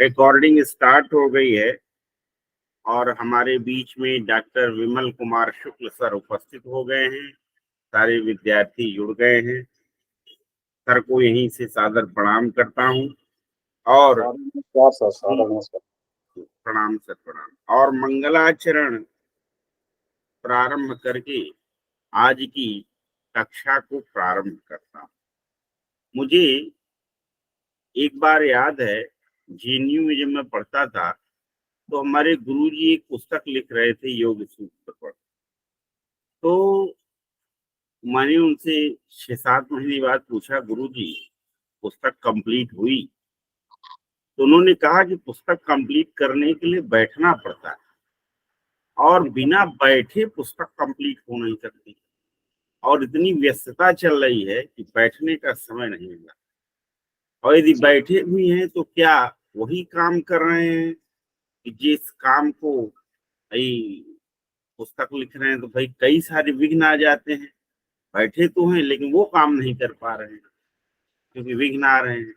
Recording start हो गई है और हमारे बीच में डॉक्टर विमल कुमार शुक्ल सर उपस्थित हो गए हैं। सारे विद्यार्थी जुड़ गए हैं। सर को यहीं से सादर प्रणाम करता हूं और प्रणाम सर, प्रणाम। और मंगलाचरण प्रारंभ करके आज की कक्षा को प्रारंभ करता हूं। मुझे एक बार याद है, जेएनयू में जब मैं पढ़ता था तो हमारे गुरुजी एक पुस्तक लिख रहे थे योग सूत्र पर। तो मैंने उनसे 6-7 महीने बाद पूछा, गुरुजी पुस्तक कंप्लीट हुई? तो उन्होंने कहा कि पुस्तक कंप्लीट करने के लिए बैठना पड़ता है और बिना बैठे पुस्तक कंप्लीट हो नहीं सकती, और इतनी व्यस्तता चल रही है कि बैठने का समय नहीं मिला। और यदि बैठे भी हैं तो क्या वही काम कर रहे हैं कि जिस काम को भाई पुस्तक लिख रहे हैं, तो भाई कई सारे विघ्न आ जाते हैं। बैठे तो हैं लेकिन वो काम नहीं कर पा रहे हैं क्योंकि विघ्न आ रहे हैं।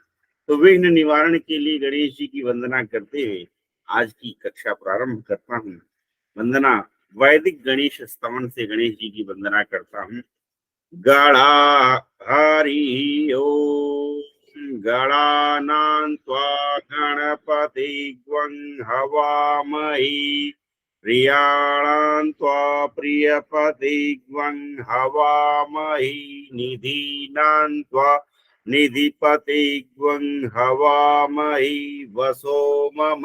तो विघ्न निवारण के लिए गणेश जी की वंदना करते हुए आज की कक्षा प्रारंभ करता हूँ। वंदना वैदिक गणेश स्तवन से गणेश जी की वंदना करता हूँ। गणा हरि ओम। गणानां त्वा गणपतिग्वं हवामहि। प्रियाणां त्वा प्रियपतिग्वं हवामहि। निधीनां त्वा निधिपतिग्वं हवामहि। वसो मम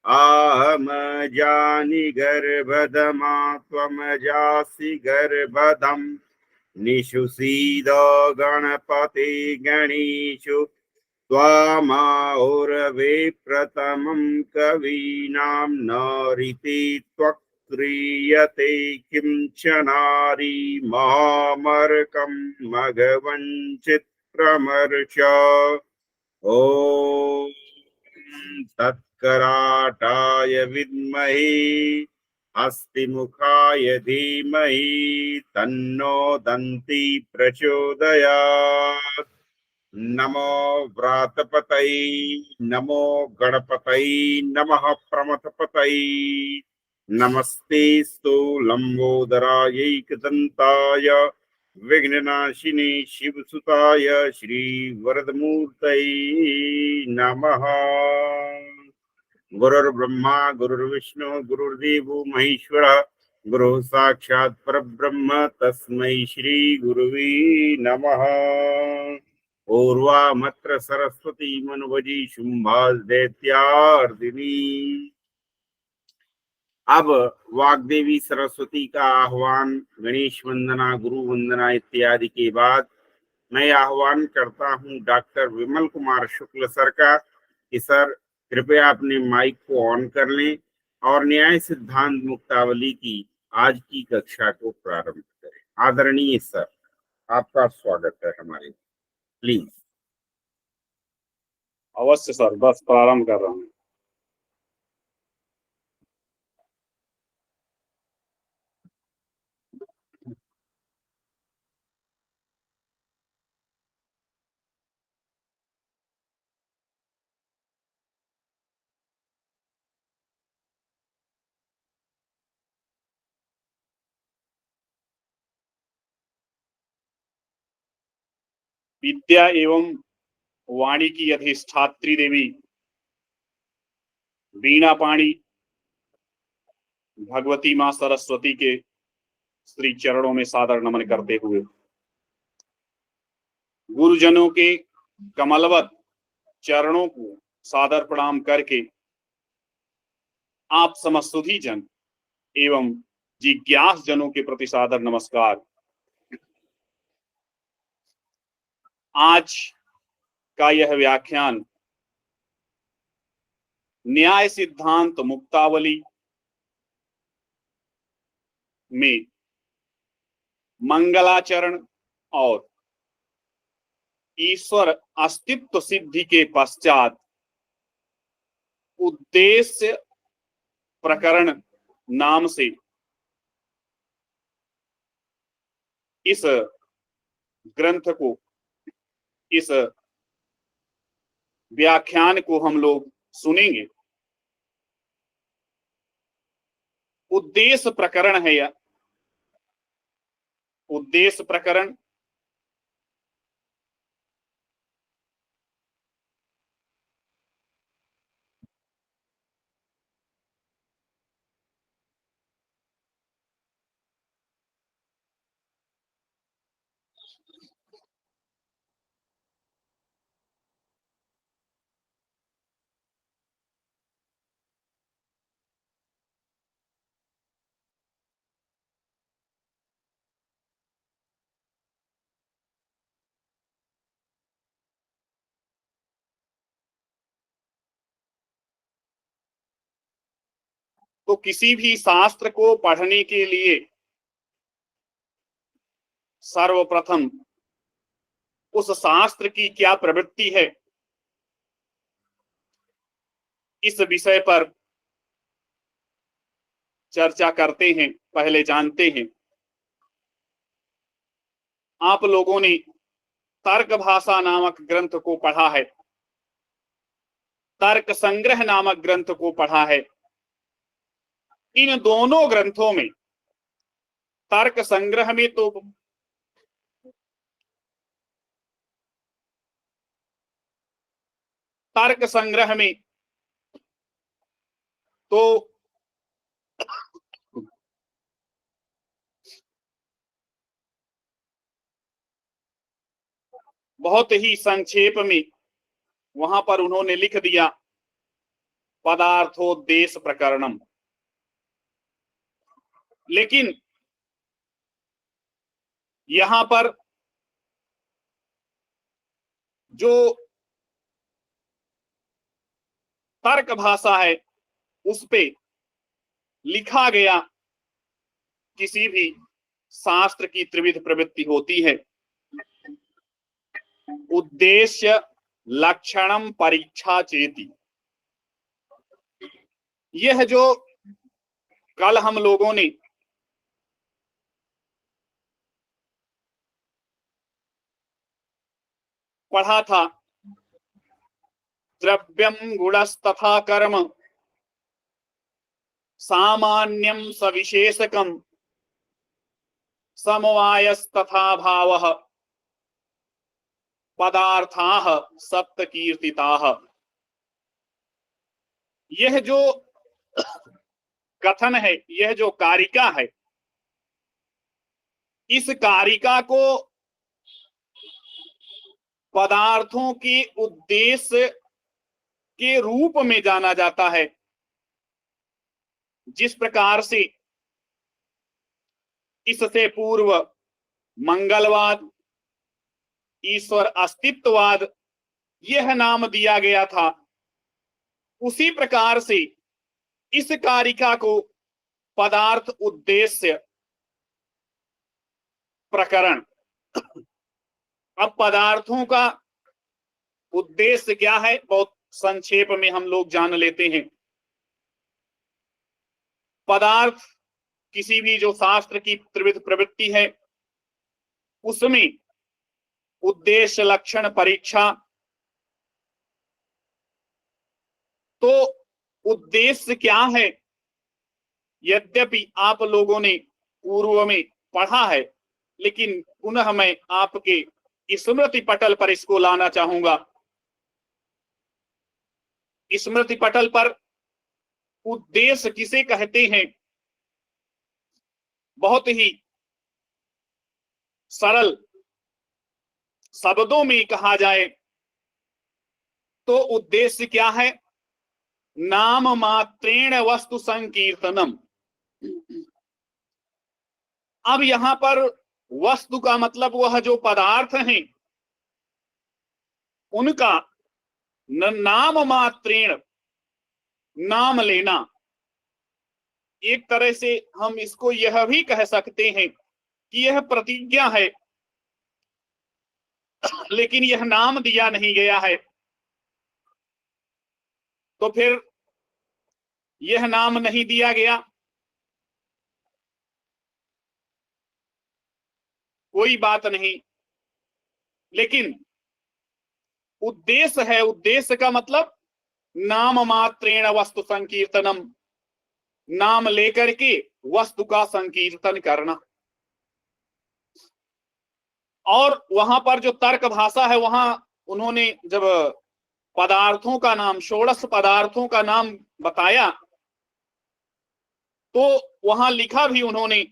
आहम जानि गर्भधमा त्वं जासि गर्भधम्। निषुसीद गणपति गणेशु त्वामाहुरवे प्रथमं कवीनां नरिति त्वक्रियते किंचनारि महामर्कं मघवञ्चित्रमर्च। ॐ तत्कराटाय विद्महे हस्तिमुखाय धीमहि तन्नो दन्ति प्रचोदयात्। नमो व्रातपतये नमो गणपतये नमः प्रमथपतये। नमस्तेस्तु लंबोदरायैकदन्ताय विघ्ननाशिने शिवसुताय श्रीवरदमूर्तये नमः। गुरुर्ब्रह्मा गुरुर्विष्णु गुरुर्देवो महेश्वरः। गुरु साक्षात् परब्रह्म तस्मै श्री गुरुवे नमः। पूर्वामत्र सरस्वती मनुवजी शुंभास दैत्यार्दिनी। अब वाग्देवी सरस्वती का आह्वान, गणेश वंदना, गुरु वंदना इत्यादि के बाद मैं आह्वान करता हूं डॉक्टर विमल कुमार शुक्ल सर का कि सर कृपया अपने माइक को ऑन कर लें और न्याय सिद्धांत मुक्तावली की आज की कक्षा को प्रारंभ करें। आदरणीय सर, आपका स्वागत है हमारे। प्लीज। अवश्य सर, बस प्रारंभ कर रहा हूँ। विद्या एवं वाणी की अधिष्ठात्री देवी वीणा पाणी भगवती मां सरस्वती के श्री चरणों में सादर नमन करते हुए, गुरुजनों के कमलवत चरणों को सादर प्रणाम करके आप समस्तुधी जन एवं जिज्ञास जनों के प्रति सादर नमस्कार। आज का यह व्याख्यान न्याय सिद्धांत मुक्तावली में मंगलाचरण और ईश्वर अस्तित्व सिद्धि के पश्चात उद्देश्य प्रकरण नाम से इस ग्रंथ को, इस व्याख्यान को हम लोग सुनेंगे। उद्देश्य प्रकरण है यह, उद्देश्य प्रकरण। तो किसी भी शास्त्र को पढ़ने के लिए सर्वप्रथम उस शास्त्र की क्या प्रवृत्ति है, इस विषय पर चर्चा करते हैं, पहले जानते हैं। आप लोगों ने तर्क भाषा नामक ग्रंथ को पढ़ा है, तर्क संग्रह नामक ग्रंथ को पढ़ा है। इन दोनों ग्रंथों में, तर्क संग्रह में तो तर्क संग्रह में तो बहुत ही संक्षेप में वहां पर उन्होंने लिख दिया पदार्थोद्देश्य प्रकरणम। लेकिन यहां पर जो तर्क भाषा है उस पे लिखा गया किसी भी शास्त्र की त्रिविध प्रवृत्ति होती है। उद्देश्य लक्षणम परीक्षा चेति। यह जो कल हम लोगों ने पढ़ा था, द्रव्यम गुणस्तथा कर्म सामान्यम सविशेषकम समवायस्तथा भावः पदार्थाः सप्तकीर्तिताः। यह जो कथन है, यह जो कारिका है, इस कारिका को पदार्थों के उद्देश्य के रूप में जाना जाता है। जिस प्रकार से इससे पूर्व मंगलवाद, ईश्वर अस्तित्ववाद यह नाम दिया गया था, उसी प्रकार से इस कारिका को पदार्थ उद्देश्य प्रकरण। अब पदार्थों का उद्देश्य क्या है, बहुत संक्षेप में हम लोग जान लेते हैं। पदार्थ किसी भी जो शास्त्र की त्रिविध प्रवृत्ति है उसमें उद्देश्य लक्षण परीक्षा। तो उद्देश्य क्या है, यद्यपि आप लोगों ने पूर्व में पढ़ा है, लेकिन पुनः मैं आपके स्मृति पटल पर इसको लाना चाहूंगा। स्मृति पटल पर उद्देश्य किसे कहते हैं, बहुत ही सरल शब्दों में कहा जाए तो उद्देश्य क्या है, नाम मात्रेण वस्तु संकीर्तनम। अब यहां पर वस्तु का मतलब वह जो पदार्थ हैं उनका नाम मात्रेण, नाम लेना। एक तरह से हम इसको यह भी कह सकते हैं कि यह प्रतिज्ञा है, लेकिन यह नाम दिया नहीं गया है। तो फिर यह नाम नहीं दिया गया, कोई बात नहीं, लेकिन उद्देश्य है। उद्देश्य का मतलब नाम मात्रेण वस्तु संकीर्तनम, नाम लेकर के वस्तु का संकीर्तन करना। और वहां पर जो तर्क भाषा है, वहां उन्होंने जब पदार्थों का नाम, षोडश पदार्थों का नाम बताया, तो वहां लिखा भी उन्होंने,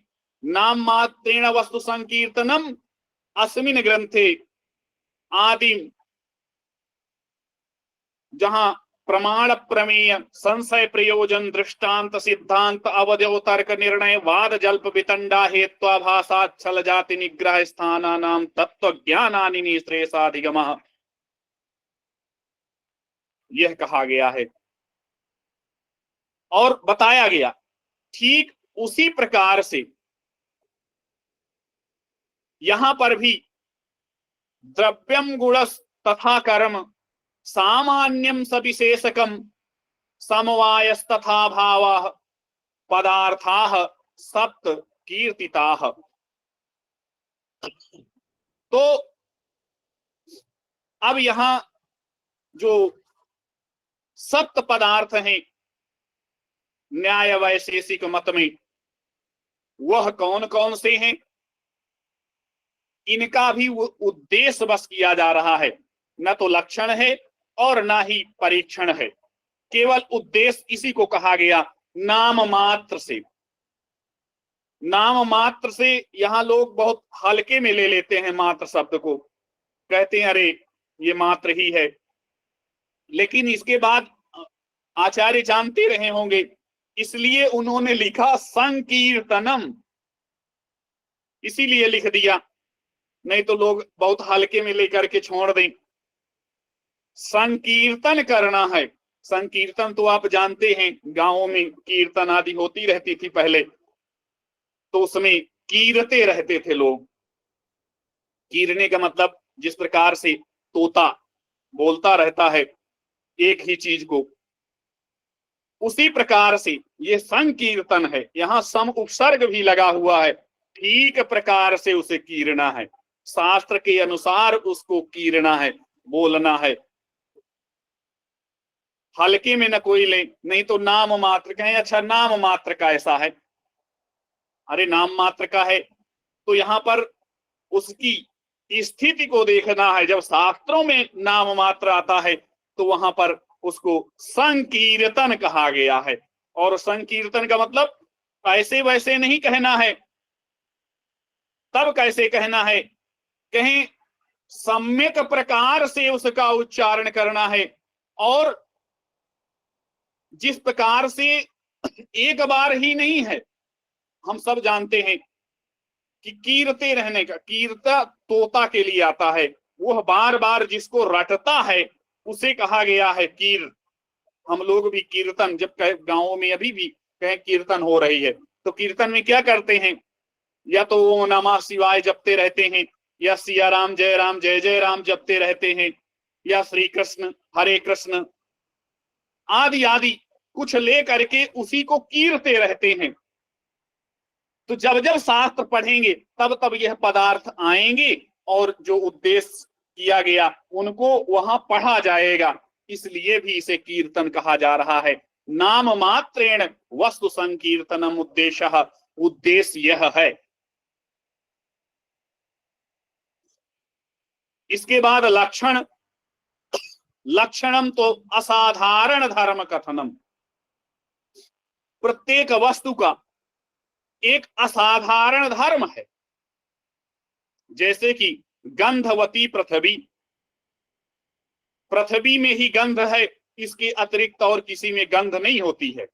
नाम मात्रेण वस्तु संकीर्तनम अस्मिन ग्रंथे आदिम, जहां प्रमाण प्रमेय संशय प्रयोजन दृष्टांत सिद्धांत अवधयो तर्क निर्णय वाद जल्प वितंडा हेत्वा भाषा छल जाति निग्रह स्थानानाम तत्व ज्ञानानि निश्रेषाधिगमः, यह कहा गया है और बताया गया। ठीक उसी प्रकार से यहां पर भी द्रव्यम गुणस तथा कर्म सामान्यम सविशेषकम समवायस्तथा भावः पदार्थाः सप्त कीर्तिताः। तो अब यहां जो सप्त पदार्थ हैं न्याय वैशेषिक मत में, वह कौन कौन से हैं, इनका भी उद्देश्य बस किया जा रहा है। न तो लक्षण है और न ही परीक्षण है, केवल उद्देश्य इसी को कहा गया नाम मात्र से। नाम मात्र से यहां लोग बहुत हल्के में ले लेते हैं मात्र शब्द को, कहते हैं अरे ये मात्र ही है। लेकिन इसके बाद आचार्य जानते रहे होंगे, इसलिए उन्होंने लिखा संकीर्तनम, इसीलिए लिख दिया, नहीं तो लोग बहुत हल्के में लेकर के छोड़ दें। संकीर्तन करना है। संकीर्तन तो आप जानते हैं, गांवों में कीर्तन आदि होती रहती थी पहले, तो उसमें कीरते रहते थे लोग। कीरने का मतलब जिस प्रकार से तोता बोलता रहता है एक ही चीज को, उसी प्रकार से ये संकीर्तन है। यहां सम उपसर्ग भी लगा हुआ है, ठीक प्रकार से उसे कीरना है, शास्त्र के अनुसार उसको कीरना है, बोलना है, हल्के में न कोई ले। नहीं तो नाम मात्र कहें, अच्छा नाम मात्र का ऐसा है, अरे नाम मात्र का है तो यहां पर उसकी स्थिति को देखना है। जब शास्त्रों में नाम मात्र आता है तो वहां पर उसको संकीर्तन कहा गया है। और संकीर्तन का मतलब ऐसे वैसे नहीं कहना है। तब कैसे कहना है, कहीं सम्यक प्रकार से उसका उच्चारण करना है। और जिस प्रकार से एक बार ही नहीं है, हम सब जानते हैं कि कीरते रहने का, कीरता तोता के लिए आता है, वह बार बार जिसको रटता है उसे कहा गया है कीर। हम लोग भी कीर्तन जब गांवों में अभी भी कहीं कीर्तन हो रही है तो कीर्तन में क्या करते हैं, या तो ओम नमः शिवाय जपते रहते हैं, या सिया राम जय जय राम जपते रहते हैं, या श्री कृष्ण हरे कृष्ण आदि आदि कुछ ले करके उसी को कीरते रहते हैं। तो जब जब शास्त्र पढ़ेंगे तब तब यह पदार्थ आएंगे और जो उद्देश्य किया गया उनको वहां पढ़ा जाएगा। इसलिए भी इसे कीर्तन कहा जा रहा है। नाम मात्रेण वस्तु संकीर्तनम उद्देश्य, उद्देश्य यह है। इसके बाद लक्षण, लक्षणम तो असाधारण धर्म कथनम, प्रत्येक वस्तु का एक असाधारण धर्म है। जैसे कि गंधवती पृथ्वी, पृथ्वी में ही गंध है, इसके अतिरिक्त और किसी में गंध नहीं होती है।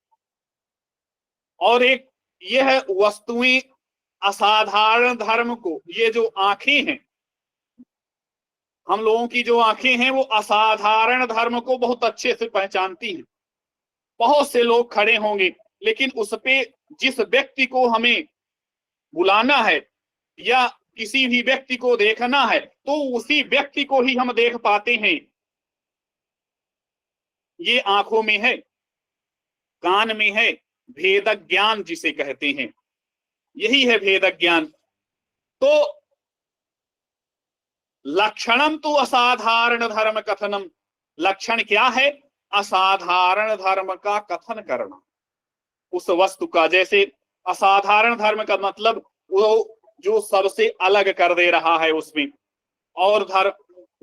और एक यह वस्तुएं असाधारण धर्म को, ये जो आंखें हैं, हम लोगों की जो आंखें हैं वो असाधारण धर्म को बहुत अच्छे से पहचानती हैं। बहुत से लोग खड़े होंगे, लेकिन उस पे जिस व्यक्ति को हमें बुलाना है या किसी भी व्यक्ति को देखना है तो उसी व्यक्ति को ही हम देख पाते हैं। ये आंखों में है, कान में है, भेद ज्ञान जिसे कहते हैं, यही है भेद ज्ञान। तो लक्षणम तो असाधारण धर्म कथनम, लक्षण क्या है, असाधारण धर्म का कथन करना, उस वस्तु का। जैसे असाधारण धर्म का मतलब वो जो सबसे अलग कर दे रहा है उसमें, और धर्म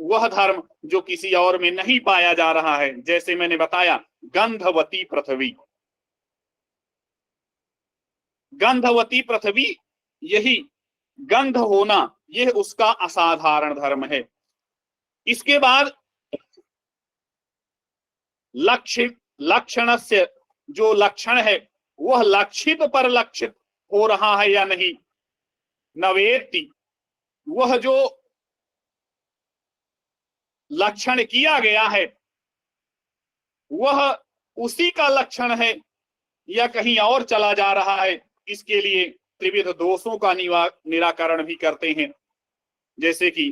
वह धर्म जो किसी और में नहीं पाया जा रहा है। जैसे मैंने बताया गंधवती पृथ्वी, गंधवती पृथ्वी, यही गंध होना, यह उसका असाधारण धर्म है। इसके बाद लक्षित लक्षण से, जो लक्षण है वह लक्षित पर लक्षित हो रहा है या नहीं। नवेति, वह जो लक्षण किया गया है वह उसी का लक्षण है या कहीं और चला जा रहा है। इसके लिए त्रिविध दोषों का निराकरण भी करते हैं, जैसे कि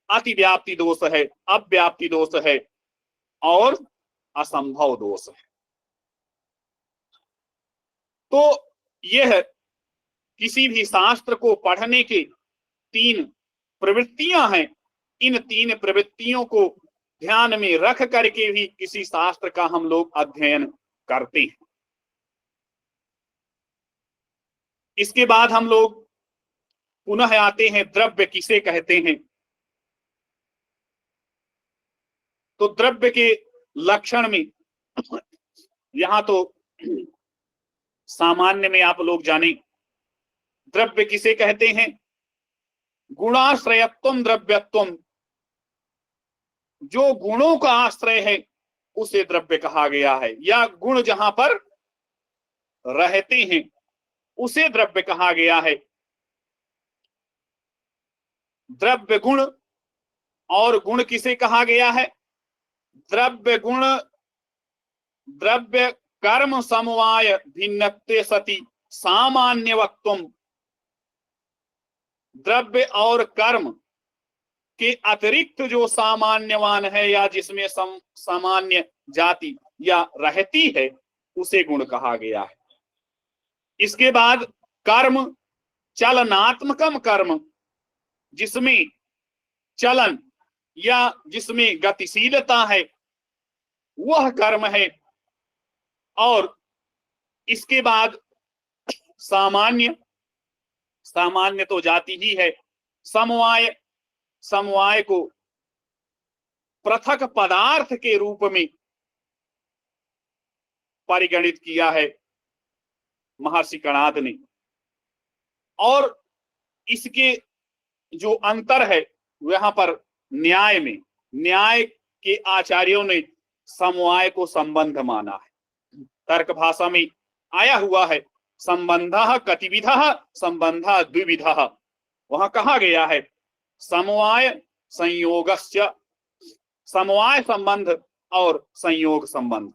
अतिव्याप्ति दोष है, अव्याप्ति दोष है और असंभव दोष है। तो यह किसी भी शास्त्र को पढ़ने के तीन प्रवृत्तियां हैं। इन तीन प्रवृत्तियों को ध्यान में रख करके भी किसी शास्त्र का हम लोग अध्ययन करते हैं। इसके बाद हम लोग पुनः आते हैं द्रव्य किसे कहते हैं। तो द्रव्य के लक्षण में यहां तो सामान्य में आप लोग जाने, द्रव्य किसे कहते हैं। गुणाश्रयत्वम द्रव्यत्वम, जो गुणों का आश्रय है उसे द्रव्य कहा गया है, या गुण जहां पर रहते हैं उसे द्रव्य कहा गया है। द्रव्य गुण, और गुण किसे कहा गया है। द्रव्य गुण, द्रव्य कर्म समवाय भिन्नत्वे सति सामान्य वक्तुम, द्रव्य और कर्म के अतिरिक्त जो सामान्यवान है या जिसमें सामान्य जाति या रहती है उसे गुण कहा गया है। इसके बाद कर्म, चलनात्मकम कर्म, जिसमें चलन या जिसमें गतिशीलता है वह कर्म है। और इसके बाद सामान्य, सामान्य तो जाति ही है। समवाय, समवाय को पृथक पदार्थ के रूप में परिगणित किया है महर्षि कणाद ने। और इसके जो अंतर है वहां पर न्याय में, न्याय के आचार्यों ने समवाय को संबंध माना है। तर्क भाषा में आया हुआ है संबंधः कतिविधः संबंधः द्विविधः, वहां कहा गया है समवाय संयोगस्य, समवाय संबंध और संयोग संबंध।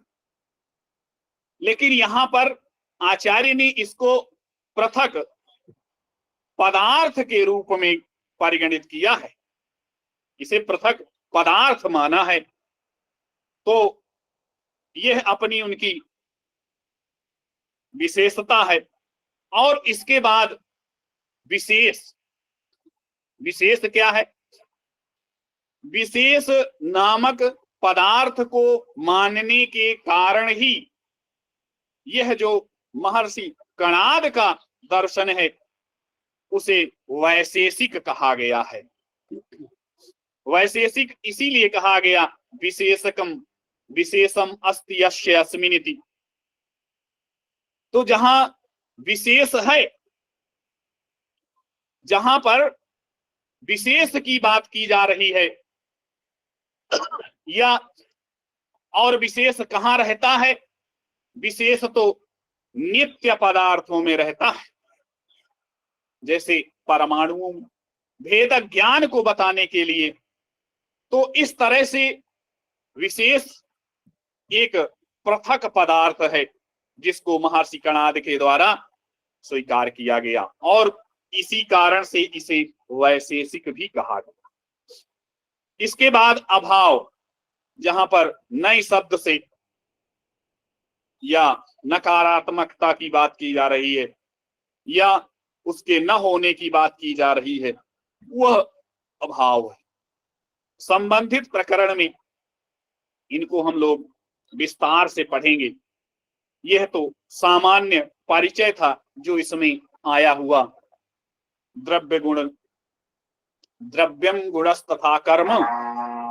लेकिन यहां पर आचार्य ने इसको पृथक पदार्थ के रूप में परिगणित किया है, इसे पृथक पदार्थ माना है। तो यह अपनी उनकी विशेषता है। और इसके बाद विशेष, विशेष क्या है। विशेष नामक पदार्थ को मानने के कारण ही यह जो महर्षि कणाद का दर्शन है उसे वैशेषिक कहा गया है। वैशेषिक इसीलिए कहा गया विशेषकम विशेषम अस्ति यस्य अस्मिनिति। तो जहां विशेष है, जहां पर विशेष की बात की जा रही है, या और विशेष कहां रहता है। विशेष तो नित्य पदार्थों में रहता है, जैसे परमाणुओं में भेद ज्ञान को बताने के लिए। तो इस तरह से विशेष एक पृथक पदार्थ है जिसको महर्षि कणाद के द्वारा स्वीकार किया गया, और इसी कारण से इसे वैशेषिक भी कहा गया। इसके बाद अभाव, जहां पर नए शब्द से या नकारात्मकता की बात की जा रही है या उसके न होने की बात की जा रही है, वह अभाव है। संबंधित प्रकरण में इनको हम लोग विस्तार से पढ़ेंगे। यह तो सामान्य परिचय था जो इसमें आया हुआ। द्रव्य गुण, द्रव्यम गुणस्तथा कर्म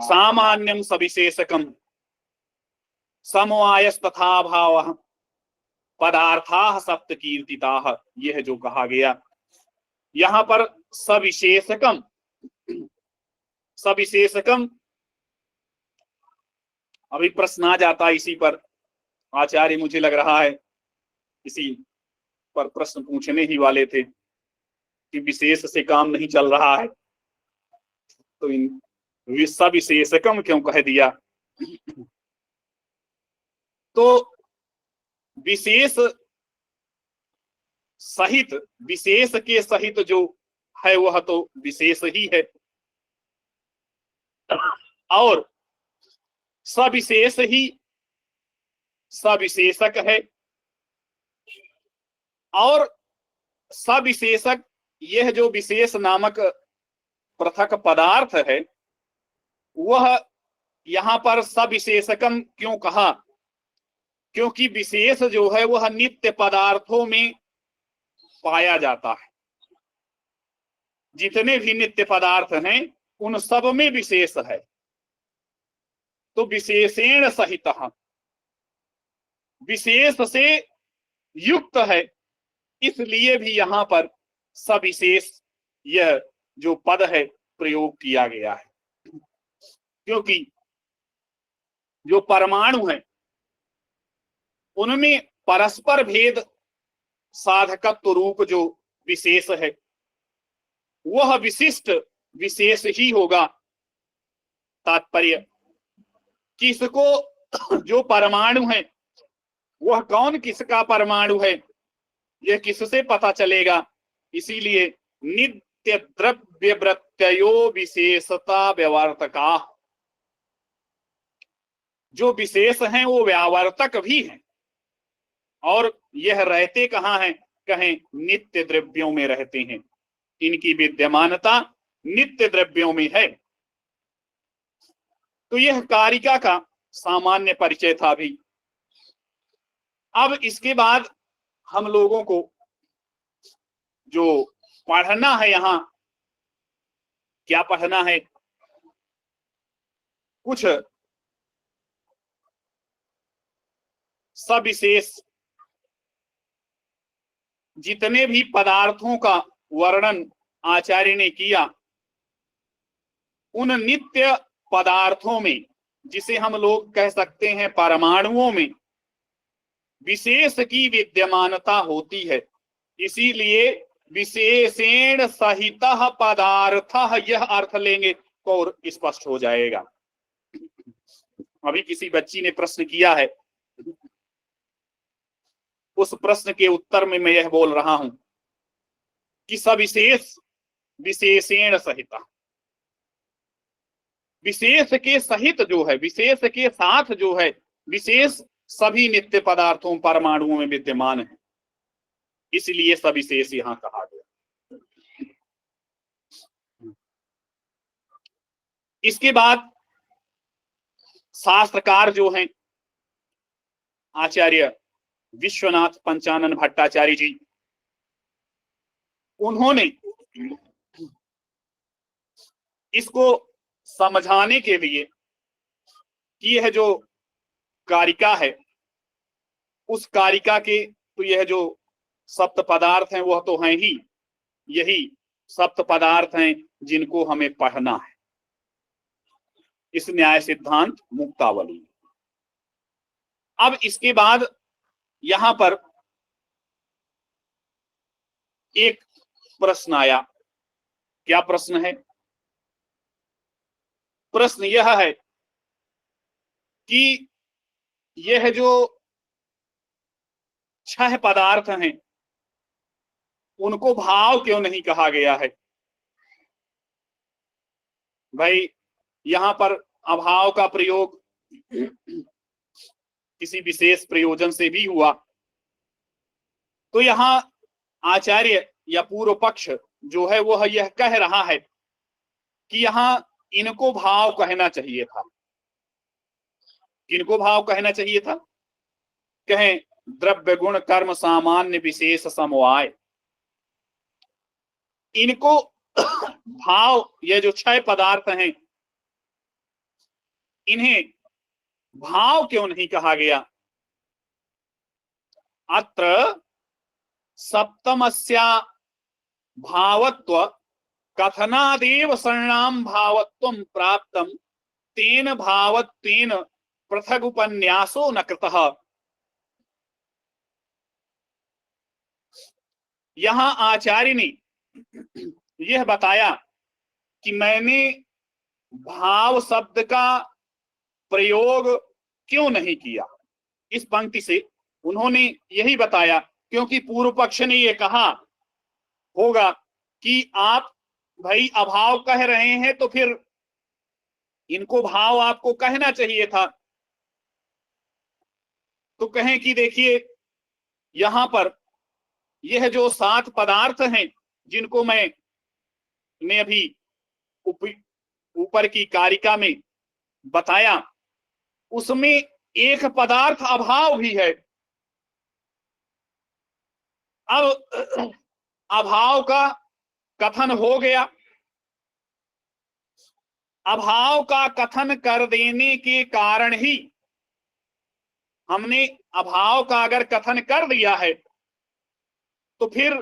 सामान्यम सविशेषकम समवायस्तथा भाव पदार्थाः सप्त कीर्तिताः, यह जो कहा गया यहाँ पर सविशेषकम, सविशेषकम, अभी प्रश्न आ जाता है इसी पर। आचार्य मुझे लग रहा है इसी पर प्रश्न पूछने ही वाले थे कि विशेष से काम नहीं चल रहा है तो इन सविशेषकम क्यों कह दिया। तो विशेष सहित, विशेष के सहित जो है वह तो विशेष ही है, और सविशेष ही सविशेषक है। और सविशेषक, यह जो विशेष नामक पृथक पदार्थ है वह यहाँ पर सविशेषकम क्यों कहा, क्योंकि विशेष जो है वह नित्य पदार्थों में पाया जाता है। जितने भी नित्य पदार्थ हैं उन सब में विशेष है, तो विशेषेण सहित, विशेष से युक्त है, इसलिए भी यहां पर सविशेष यह जो पद है प्रयोग किया गया है। क्योंकि जो परमाणु है उनमें परस्पर भेद साधकत्व रूप जो विशेष है वह विशिष्ट विशेष ही होगा। तात्पर्य कि इसको जो परमाणु है वह कौन किसका परमाणु है यह किससे पता चलेगा। इसीलिए नित्य द्रव्य वृत्तयो विशेषता व्यावर्तका, जो विशेष हैं वो व्यावर्तक भी हैं, और यह रहते कहाँ हैं, कहें नित्य द्रव्यों में रहते हैं। इनकी विद्यमानता नित्य द्रव्यों में है। तो यह कारिका का सामान्य परिचय था भी। अब इसके बाद हम लोगों को जो पढ़ना है, यहाँ क्या पढ़ना है, कुछ सविशेष जितने भी पदार्थों का वर्णन आचार्य ने किया उन नित्य पदार्थों में, जिसे हम लोग कह सकते हैं परमाणुओं में, विशेष की विद्यमानता होती है। इसीलिए विशेषेण सहित पदार्थ, यह अर्थ लेंगे तो और स्पष्ट हो जाएगा। अभी किसी बच्ची ने प्रश्न किया है, उस प्रश्न के उत्तर में मैं यह बोल रहा हूं कि सविशेष विशेषेण सहित, विशेष के सहित जो है, विशेष के साथ जो है, विशेष सभी नित्य पदार्थों परमाणुओं में विद्यमान है, इसलिए सविशेष यहां कहा गया। इसके बाद शास्त्रकार जो हैं आचार्य विश्वनाथ पंचानन भट्टाचार्य जी, उन्होंने इसको समझाने के लिए कि यह जो कारिका है उस कारिका के तो यह जो सप्त पदार्थ हैं वह तो हैं ही, यही सप्त पदार्थ हैं जिनको हमें पढ़ना है इस न्याय सिद्धांत मुक्तावली। अब इसके बाद यहां पर एक प्रश्न आया। क्या प्रश्न है? प्रश्न यह है कि यह जो 6 पदार्थ हैं उनको भाव क्यों नहीं कहा गया है? भाई यहां पर अभाव का प्रयोग किसी विशेष प्रयोजन से भी हुआ, तो यहां आचार्य या पूर्व पक्ष जो है वह यह कह रहा है कि यहां इनको भाव कहना चाहिए था। किनको भाव कहना चाहिए था? कहें द्रव्य गुण कर्म सामान्य विशेष समवाय, इनको भाव, ये जो 6 पदार्थ हैं, इन्हें भाव क्यों नहीं कहा गया? अत्र सप्तमस्या भावत्व कथनादेव शरणाम भावत्वं प्राप्तम तेन भावत्वेन पृथक उपन्यासो न कृतः। यहां आचार्य ने यह बताया कि मैंने भाव शब्द का प्रयोग क्यों नहीं किया। इस पंक्ति से उन्होंने यही बताया, क्योंकि पूर्व पक्ष ने यह कहा होगा कि आप भाई अभाव कह रहे हैं तो फिर इनको भाव आपको कहना चाहिए था। तो कहें कि देखिए यहां पर यह जो 7 पदार्थ हैं जिनको मैं अभी ऊपर की कारिका में बताया, उसमें एक पदार्थ अभाव भी है। अब अभाव का कथन हो गया, अभाव का कथन कर देने के कारण ही हमने अभाव का अगर कथन कर दिया है तो फिर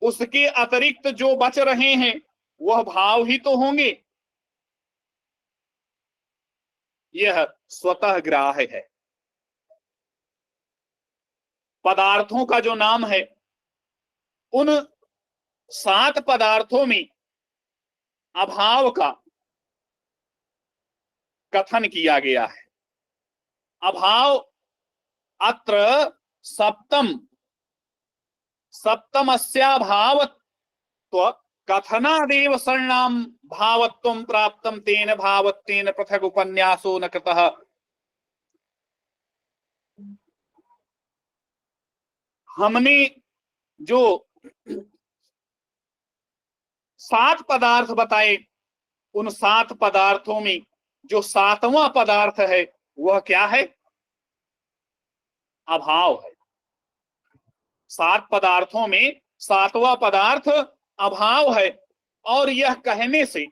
उसके अतिरिक्त जो बच रहे हैं वह भाव ही तो होंगे। यह स्वतः ग्राह्य है। पदार्थों का जो नाम है, उन 7 पदार्थों में अभाव का कथन किया गया है। अभाव अत्र सप्तमस्या भावत्व कथनादेव शरणाम भावत्वं प्राप्तम तेन भावत्वेन पृथक उपन्यासो न कृतः। हमने जो 7 पदार्थ बताए, उन 7 पदार्थों में जो 7वां पदार्थ है वह क्या है? अभाव है। 7 पदार्थों में 7वां पदार्थ अभाव है। और यह कहने से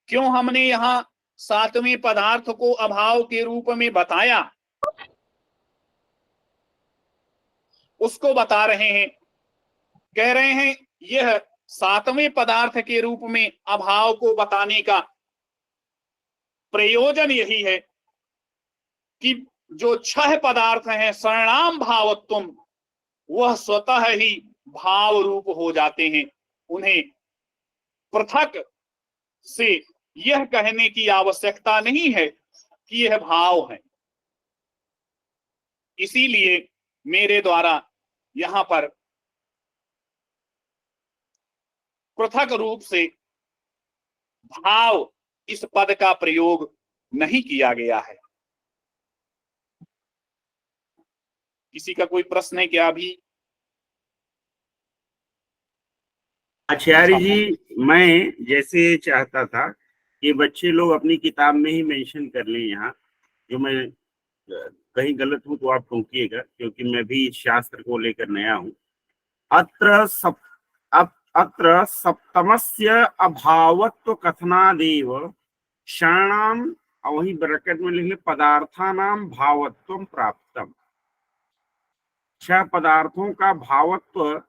क्यों हमने यहां 7वें पदार्थ को अभाव के रूप में बताया, उसको बता रहे हैं। कह रहे हैं यह 7वें पदार्थ के रूप में अभाव को बताने का प्रयोजन यही है कि जो 6 पदार्थ हैं शरणाम भावत्वम, वह स्वतः ही भाव रूप हो जाते हैं। उन्हें पृथक से यह कहने की आवश्यकता नहीं है कि यह भाव है। इसीलिए मेरे द्वारा यहां पर पृथक रूप से भाव इस पद का प्रयोग नहीं किया गया है। किसी का कोई प्रश्न है क्या? अभी आचार्य जी, मैं जैसे चाहता था कि बच्चे लोग अपनी किताब में ही मेंशन कर लें, यहाँ जो मैं कहीं गलत हूं तो आप टोकिएगा, क्योंकि मैं भी इस शास्त्र को लेकर नया हूं। अत्र सप्तमस्य अभावत्व कथनादेव शरणाम, वही ब्रैकेट में लिख ले, पदार्थानाम भावत्वं प्राप्तम। 6 पदार्थों का भावत्व,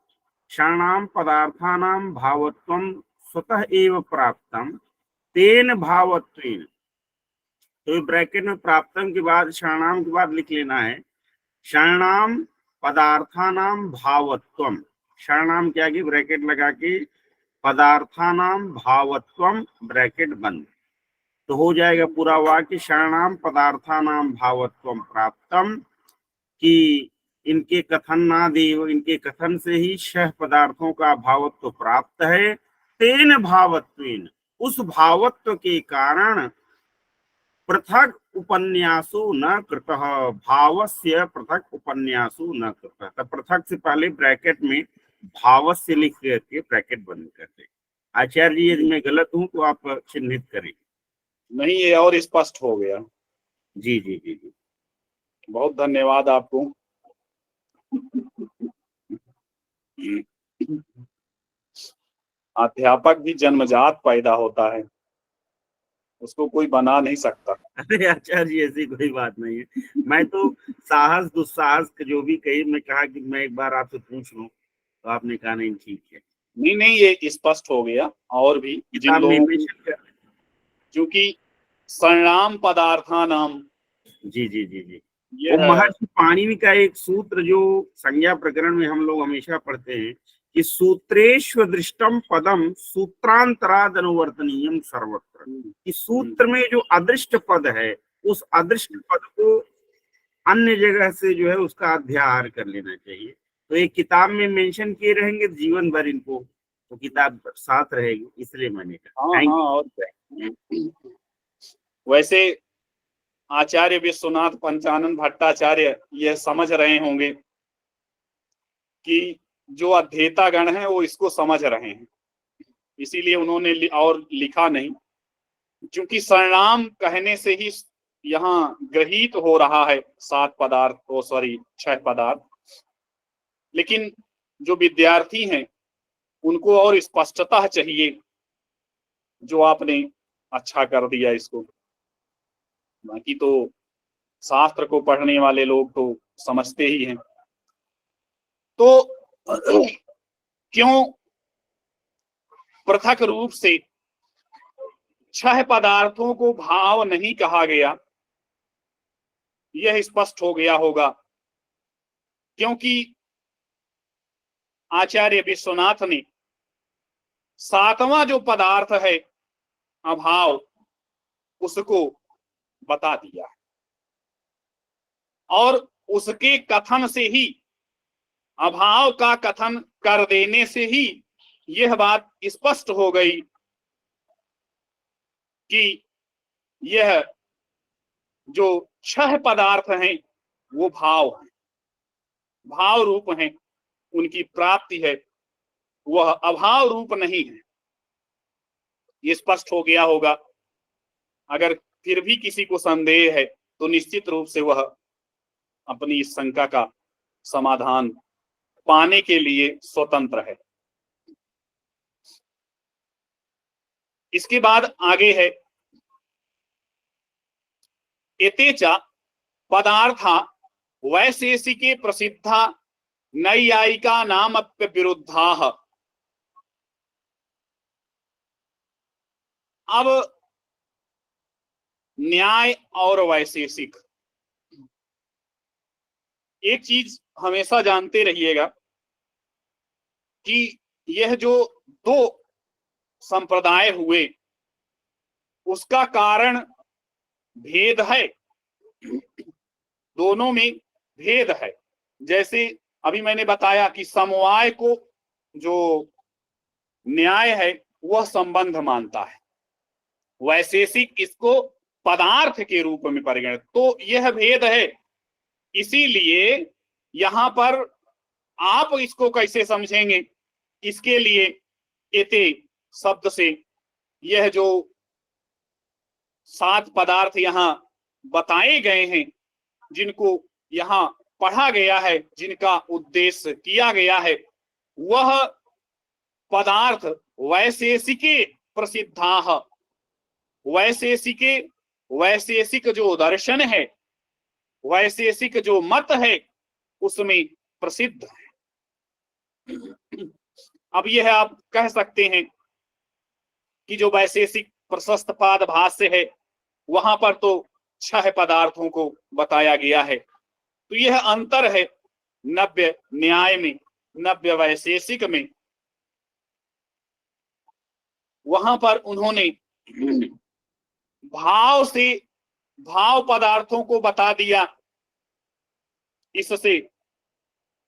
क्षणाम पदार्थानाम भावत्वं स्वतः एव प्राप्तम तेन भावत्वेन। तो ब्रैकेट में प्राप्तम के बाद क्षणाम के बाद लिख लेना है क्षणाम पदार्थानाम भावत्वम। क्षणाम के आगे ब्रैकेट लगा के पदार्थानाम भावत्वम ब्रैकेट बंद, तो हो जाएगा पूरा वाक्य क्षणाम पदार्थानाम भावत्वम प्राप्तम, कि इनके कथन ना देव, इनके कथन से ही 6 पदार्थों का भावत्व प्राप्त है। तेन भावत्वेन, उस भावत्व के कारण पृथक उपन्यासो न कृतः, भावस्य पृथक उपन्यासो न कृतः। तो पृथक से पहले ब्रैकेट में भावस्य लिख करके ब्रैकेट बंद कर दे। आचार्य जी, यदि मैं गलत हूं तो आप चिन्हित करें। नहीं, ये और स्पष्ट हो गया। जी जी जी जी। बहुत धन्यवाद आपको। अध्यापक भी जन्मजात पैदा होता है, उसको कोई बना नहीं सकता। अरे अच्छा जी, ऐसी कोई बात नहीं है। मैं तो साहस दुस्साहस जो भी कही, मैं कहा कि मैं एक बार आपसे पूछ लूं, तो आपने कहा नहीं ठीक है। नहीं नहीं, ये स्पष्ट हो गया। और भी जिन किताब में लोगों को, मेंशन कर। क्योंकि संणाम पदार्थानाम, जी जी जी जी। वो यह महर्षि पाणिनि का एक सूत्र जो संज्ञा प्रकरण में हम लोग हमेशा पढ़ते हैं कि सूत्रेष्व दृष्टम पदम सूत्रांतराद अनुवर्तनीयम सर्वत्र। कि सूत्र में जो अदृष्ट पद है, उस अदृष्ट पद को अन्य जगह से जो है उसका अध्याहार कर लेना चाहिए। तो एक किताब में मेंशन किए रहेंगे, जीवन भर इनको तो किताब साथ रहेगी, इसलिए मैंने कहा हाँ थैंक हाँ। और वैसे आचार्य विश्वनाथ पंचानन भट्टाचार्य यह समझ रहे होंगे कि जो अध्येता गण है वो इसको समझ रहे हैं, इसीलिए उन्होंने और लिखा नहीं। क्योंकि सरनाम कहने से ही यहाँ गृहीत हो रहा है 7 पदार्थ, ओ सॉरी 6 पदार्थ। लेकिन जो विद्यार्थी हैं उनको और स्पष्टता चाहिए, जो आपने अच्छा कर दिया इसको। बाकी तो शास्त्र को पढ़ने वाले लोग तो समझते ही हैं। तो क्यों पृथक रूप से 6 पदार्थों को भाव नहीं कहा गया, यह स्पष्ट हो गया होगा। क्योंकि आचार्य विश्वनाथ ने 7वां जो पदार्थ है अभाव, उसको बता दिया है। और उसके कथन से ही, अभाव का कथन कर देने से ही यह बात स्पष्ट हो गई कि यह जो 6 पदार्थ हैं वो भाव हैं, भाव रूप हैं, उनकी प्राप्ति है, वह अभाव रूप नहीं है। ये स्पष्ट हो गया होगा। अगर फिर भी किसी को संदेह है तो निश्चित रूप से वह अपनी इस शंका का समाधान पाने के लिए स्वतंत्र है। इसके बाद आगे है एतेचा पदार्था वैशेषिके प्रसिद्धा नैयायिका नामप्य विरुद्धा। अब न्याय और वैशेषिक, एक चीज हमेशा जानते रहिएगा कि यह जो 2 संप्रदाय हुए उसका कारण भेद है, दोनों में भेद है। जैसे अभी मैंने बताया कि समवाय को जो न्याय है वह संबंध मानता है, वैशेषिक इसको पदार्थ के रूप में परिगणित। तो यह भेद है। इसीलिए यहां पर आप इसको कैसे समझेंगे, इसके लिए एते शब्द से यह जो 7 पदार्थ यहां बताए गए हैं, जिनको यहां पढ़ा गया है, जिनका उद्देश्य किया गया है, वह पदार्थ वैशेषिके प्रसिद्धा। वैशेषिके, वैशेषिक जो दर्शन है, वैशेषिक जो मत है, उसमें प्रसिद्ध है। अब यह आप कह सकते हैं कि जो वैशेषिक प्रशस्त पाद भाष्य है वहां पर तो 6 पदार्थों को बताया गया है। तो यह अंतर है नव्य न्याय में, नव्य वैशेषिक में। वहां पर उन्होंने भाव से भाव पदार्थों को बता दिया, इससे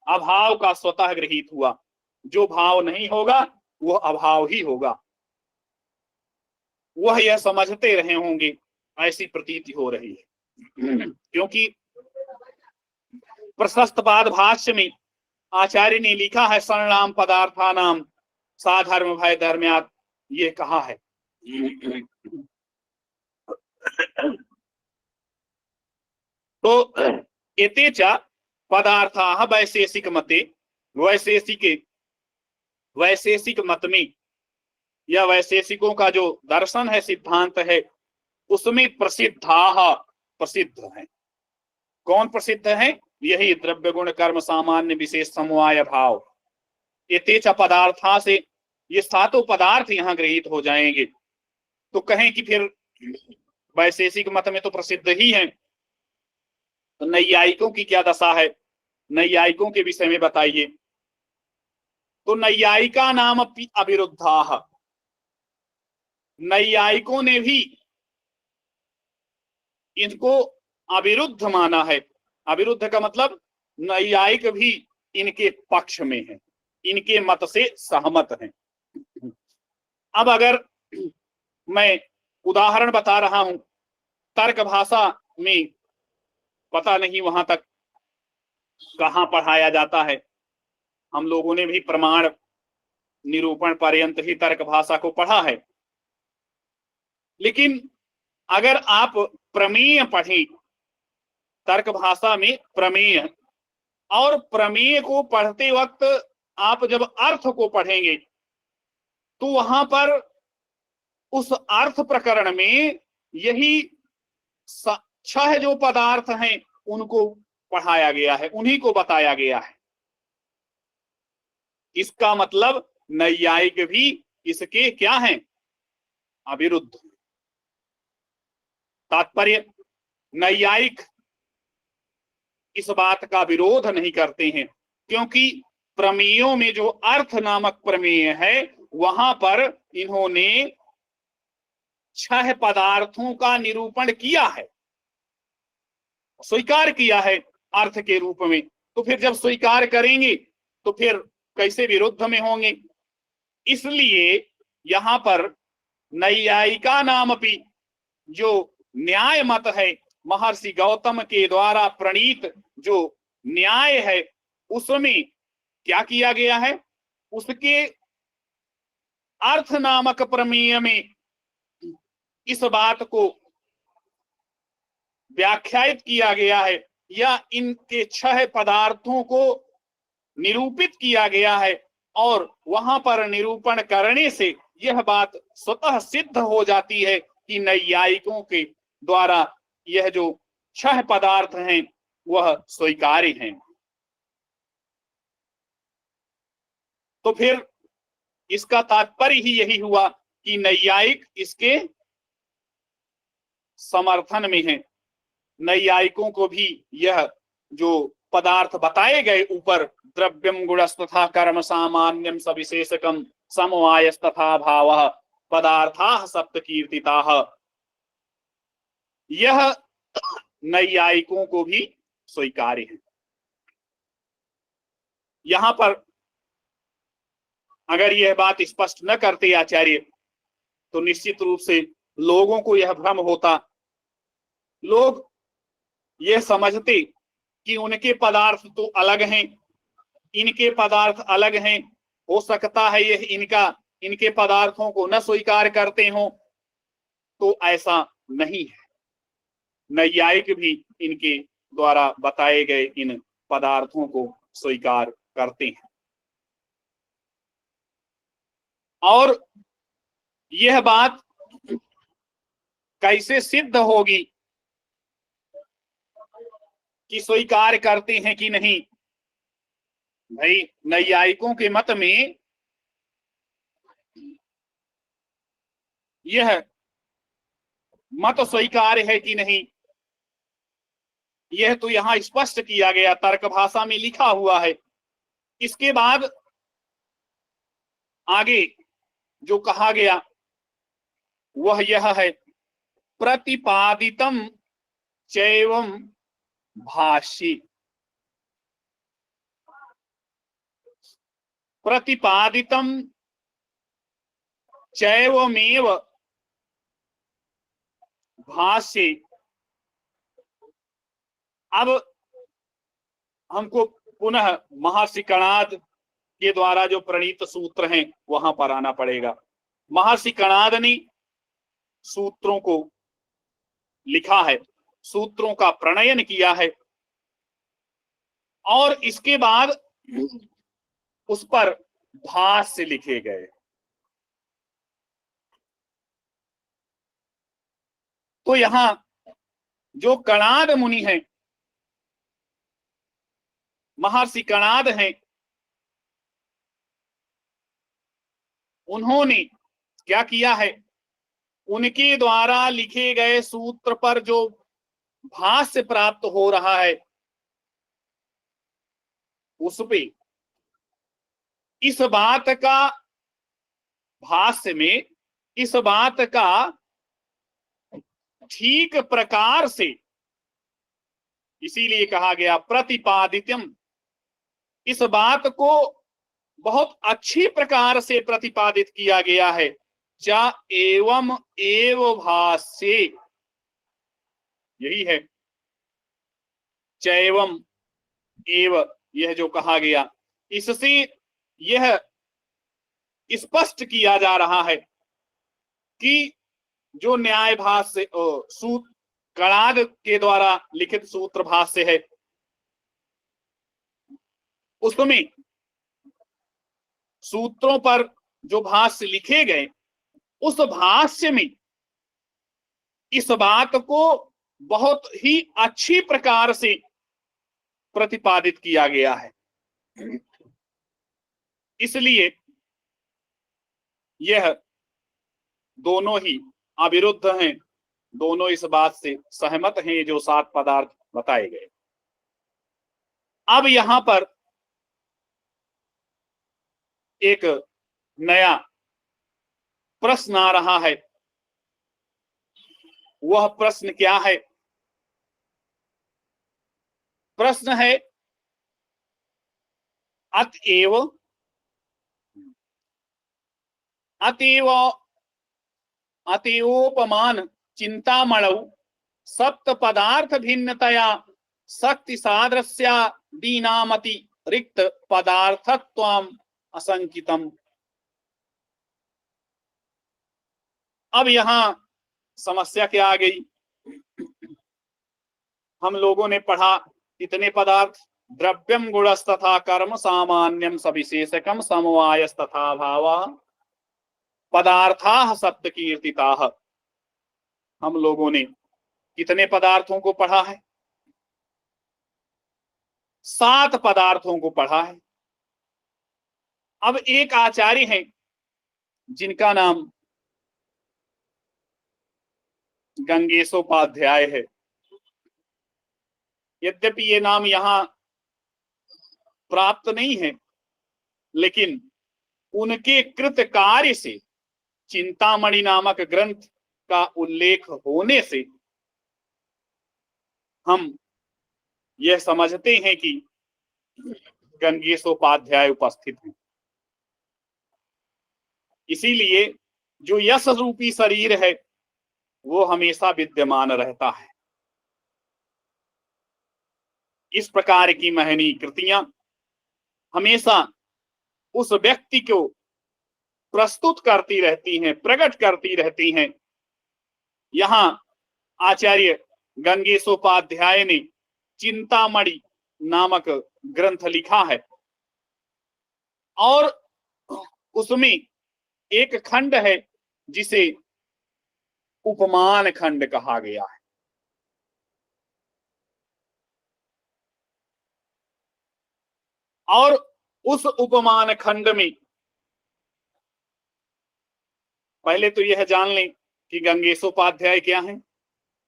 अभाव का स्वतः गृहीत हुआ। जो भाव नहीं होगा वह अभाव ही होगा। वह यह समझते रहे होंगे, ऐसी प्रतीति हो रही है। क्योंकि प्रशस्तपाद भाष्य में आचार्य ने लिखा है सर्वनाम पदार्थानाम साधर्म भय धर्म्यात्, ये कहा है। तो एते च पदार्थाः वैशेषिक मते, वैशेषिक मत में या वैशेषिकों का जो दर्शन है, सिद्धांत है, उसमें प्रसिद्धाः प्रसिद्ध है। कौन प्रसिद्ध है? यही द्रव्य गुण कर्म सामान्य विशेष समवाय भाव। एते च पदार्था से ये सातों पदार्थ यहाँ गृहीत हो जाएंगे। तो कहें कि फिर वैशेषिक मत में तो प्रसिद्ध ही है, तो नैयायिकों की क्या दशा है? नैयायिकों के विषय में बताइए। तो नैयायिका नाम अविरुद्धा, नैयायिकों ने भी इनको अविरुद्ध माना है। अविरुद्ध का मतलब नैयायिक भी इनके पक्ष में है, इनके मत से सहमत हैं। अब अगर मैं उदाहरण बता रहा हूं, तर्क भाषा में पता नहीं वहां तक कहां पढ़ाया जाता है, हम लोगों ने भी प्रमाण निरूपण पर्यंत ही तर्क भाषा को पढ़ा है, लेकिन अगर आप प्रमेय पढ़ें, तर्क भाषा में प्रमेय, और प्रमेय को पढ़ते वक्त आप जब अर्थ को पढ़ेंगे तो वहां पर उस अर्थ प्रकरण में यही 6 जो पदार्थ हैं उनको पढ़ाया गया है, उन्हीं को बताया गया है। इसका मतलब नैयायिक भी इसके क्या हैं? अविरुद्ध। तात्पर्य, नैयायिक इस बात का विरोध नहीं करते हैं, क्योंकि प्रमेयों में जो अर्थ नामक प्रमेय है वहां पर इन्होंने 6 पदार्थों का निरूपण किया है, स्वीकार किया है अर्थ के रूप में। तो फिर जब स्वीकार करेंगे तो फिर कैसे विरुद्ध में होंगे? इसलिए यहां पर नैयायिका नामपि जो न्याय मत है, महर्षि गौतम के द्वारा प्रणीत जो न्याय है, उसमें क्या किया गया है? उसके अर्थ नामक प्रमेय में इस बात को व्याख्यायित किया गया है, या इनके 6 पदार्थों को निरूपित किया गया है, और वहां पर निरूपण करने से यह बात स्वतः सिद्ध हो जाती है कि नैयायिकों के द्वारा यह जो 6 पदार्थ हैं वह स्वीकार्य हैं। तो फिर इसका तात्पर्य ही यही हुआ कि नैयायिक इसके समर्थन में है। नैयायिकों को भी यह जो पदार्थ बताए गए ऊपर, द्रव्यम गुणस्तथा कर्म सामान्यम सविशेषकम समवायस्तथा भावः पदार्थाः सप्तकीर्तिताः, यह नैयायिकों को भी स्वीकार्य है। यहां पर अगर यह बात स्पष्ट न करते आचार्य तो निश्चित रूप से लोगों को यह भ्रम होता, लोग यह समझते कि उनके पदार्थ तो अलग हैं, इनके पदार्थ अलग हैं, हो सकता है यह इनके पदार्थों को न स्वीकार करते हो। तो ऐसा नहीं है, नैयायिक भी इनके द्वारा बताए गए इन पदार्थों को स्वीकार करते हैं। और यह बात कैसे सिद्ध होगी कि स्वीकार करते हैं कि नहीं? भाई, नैयायिकों के मत में यह मत स्वीकार है कि नहीं, यह तो यहां स्पष्ट किया गया, तर्क भाषा में लिखा हुआ है। इसके बाद आगे जो कहा गया वह यह है, प्रतिपादितम चैवम भाष्ये, प्रतिपादितम चैवमेव भाष्ये। अब हमको पुनः महर्षि कणाद के द्वारा जो प्रणीत सूत्र हैं वहां पर आना पड़ेगा। महर्षि कणाद ने सूत्रों को लिखा है, सूत्रों का प्रणयन किया है और इसके बाद उस पर भाष्य लिखे गए। तो यहां जो कणाद मुनि हैं, महर्षि कणाद हैं, उन्होंने क्या किया है, उनके द्वारा लिखे गए सूत्र पर जो भाष्य प्राप्त हो रहा है उस पे इस बात का, भाष्य में इस बात का ठीक प्रकार से, इसीलिए कहा गया प्रतिपादित्यम, इस बात को बहुत अच्छी प्रकार से प्रतिपादित किया गया है। च एवं एव भाष्ये, यही है चैवम एव, यह जो कहा गया, इससे यह स्पष्ट किया जा रहा है कि जो न्याय भाष्य सूत्र कणाद के द्वारा लिखित सूत्र भाष्य है उसमें सूत्रों पर जो भाष्य लिखे गए उस भाष्य में इस बात को बहुत ही अच्छी प्रकार से प्रतिपादित किया गया है। इसलिए यह दोनों ही अविरुद्ध हैं, दोनों इस बात से सहमत हैं जो 7 पदार्थ बताए गए। अब यहां पर एक नया प्रश्न आ रहा है। वह प्रश्न क्या है? प्रश्न है अतएव अतएव अतएवोपमान चिंतामणौ सप्त पदार्थ भिन्नतया शक्ति सादृश्या दीनामति रिक्त पदार्थत्वम असंकितम। अब यहां समस्या क्या आ गई? हम लोगों ने पढ़ा कितने पदार्थ? द्रव्यम गुणस्तथा कर्म सामान्यम सविशेषकम समवायस्तथा भावा पदार्थाः सप्त कीर्तिताः। हम लोगों ने कितने पदार्थों को पढ़ा है? 7 पदार्थों को पढ़ा है। अब एक आचार्य हैं जिनका नाम गंगेशोपाध्याय है। यद्यपि ये नाम यहां प्राप्त नहीं है, लेकिन उनके कृत कार्य से चिंतामणि नामक ग्रंथ का उल्लेख होने से हम यह समझते हैं कि गंगेशोपाध्याय उपस्थित हैं। इसीलिए जो यश रूपी शरीर है वो हमेशा विद्यमान रहता है। इस प्रकार की महनी कृतियां हमेशा उस व्यक्ति को प्रस्तुत करती रहती हैं, प्रकट करती रहती हैं। यहां आचार्य गंगेशोपाध्याय ने चिंतामणि नामक ग्रंथ लिखा है और उसमें एक खंड है जिसे उपमान खंड कहा गया है। और उस उपमान खंड में पहले तो यह जान लें कि गंगेशोपाध्याय क्या है।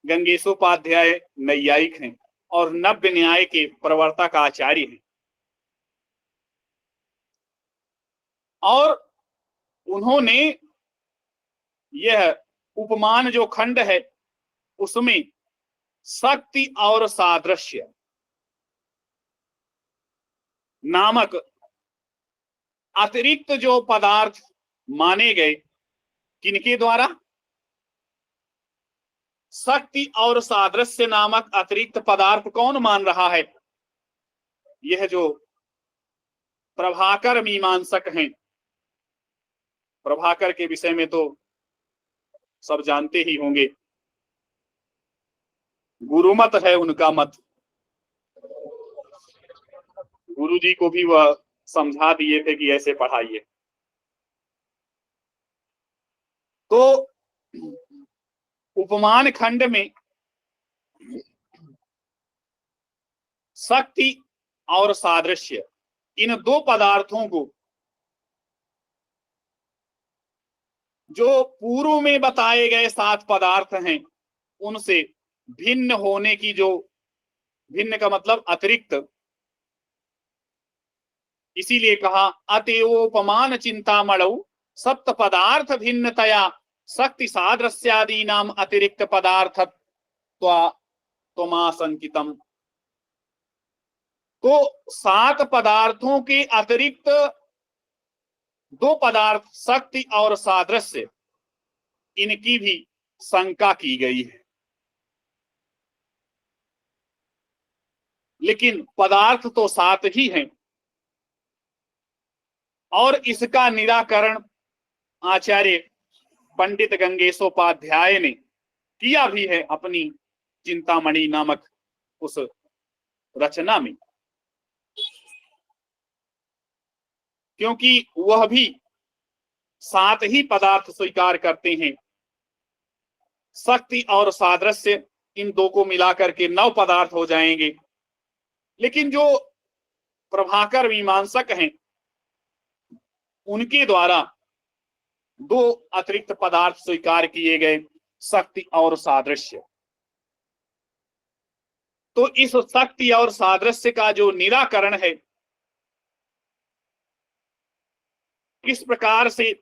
गंगेशोपाध्याय नैयायिक हैं और नव्य न्याय के प्रवर्तक आचार्य हैं और उन्होंने यह उपमान जो खंड है उसमें शक्ति और सादृश्य नामक अतिरिक्त जो पदार्थ माने गए, किनके द्वारा? शक्ति और सादृश्य नामक अतिरिक्त पदार्थ कौन मान रहा है? यह जो प्रभाकर मीमांसक हैं। प्रभाकर के विषय में तो सब जानते ही होंगे। गुरुमत है उनका मत। गुरु जी को भी वह समझा दिए थे कि ऐसे पढ़ाइए। तो उपमान खंड में शक्ति और सादृश्य, इन दो पदार्थों को जो पूर्व में बताए गए 7 पदार्थ हैं उनसे भिन्न होने की, जो भिन्न का मतलब अतिरिक्त, इसीलिए कहा अतएवोपमान चिंतामणौ सप्त पदार्थ भिन्नतया शक्ति सादृश्यादि नाम अतिरिक्त पदार्थ त्वमाशंकितम। तो 7 पदार्थों के अतिरिक्त 2 पदार्थ शक्ति और सादृश्य, इनकी भी शंका की गई है। लेकिन पदार्थ तो 7 ही हैं और इसका निराकरण आचार्य पंडित गंगेशोपाध्याय ने किया भी है अपनी चिंतामणि नामक उस रचना में, क्योंकि वह भी 7 ही पदार्थ स्वीकार करते हैं। शक्ति और सादृश्य, इन 2 को मिलाकर के 9 पदार्थ हो जाएंगे। लेकिन जो प्रभाकर मीमांसक हैं उनके द्वारा 2 अतिरिक्त पदार्थ स्वीकार किए गए, शक्ति और सादृश्य। तो इस शक्ति और सादृश्य का जो निराकरण है, किस प्रकार से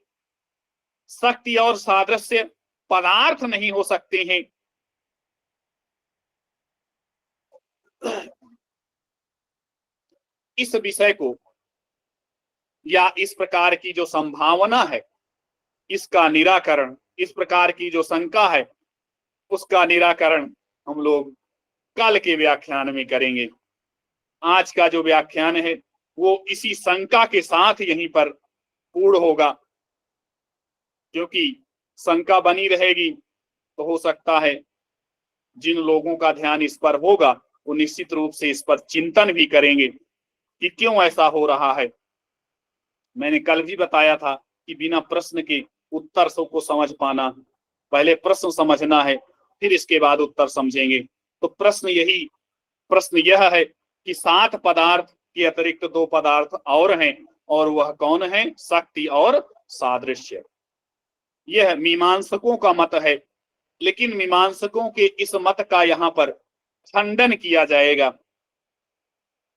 शक्ति और सादृश्य पदार्थ नहीं हो सकते हैं, इस विषय को या इस प्रकार की जो संभावना है, इसका निराकरण, इस प्रकार की जो शंका है उसका निराकरण हम लोग कल के व्याख्यान में करेंगे। आज का जो व्याख्यान है वो इसी शंका के साथ यहीं पर पूर्ण होगा, क्योंकि शंका बनी रहेगी तो हो सकता है जिन लोगों का ध्यान इस पर होगा वो निश्चित रूप से इस पर चिंतन भी करेंगे कि क्यों ऐसा हो रहा है। मैंने कल भी बताया था कि बिना प्रश्न के उत्तर को समझ पाना, पहले प्रश्न समझना है फिर इसके बाद उत्तर समझेंगे। तो प्रश्न यह है कि 7 पदार्थ के अतिरिक्त 2 पदार्थ और हैं, और वह कौन है? शक्ति और सादृश्य। यह मीमांसकों का मत है, लेकिन मीमांसकों के इस मत का यहाँ पर खंडन किया जाएगा,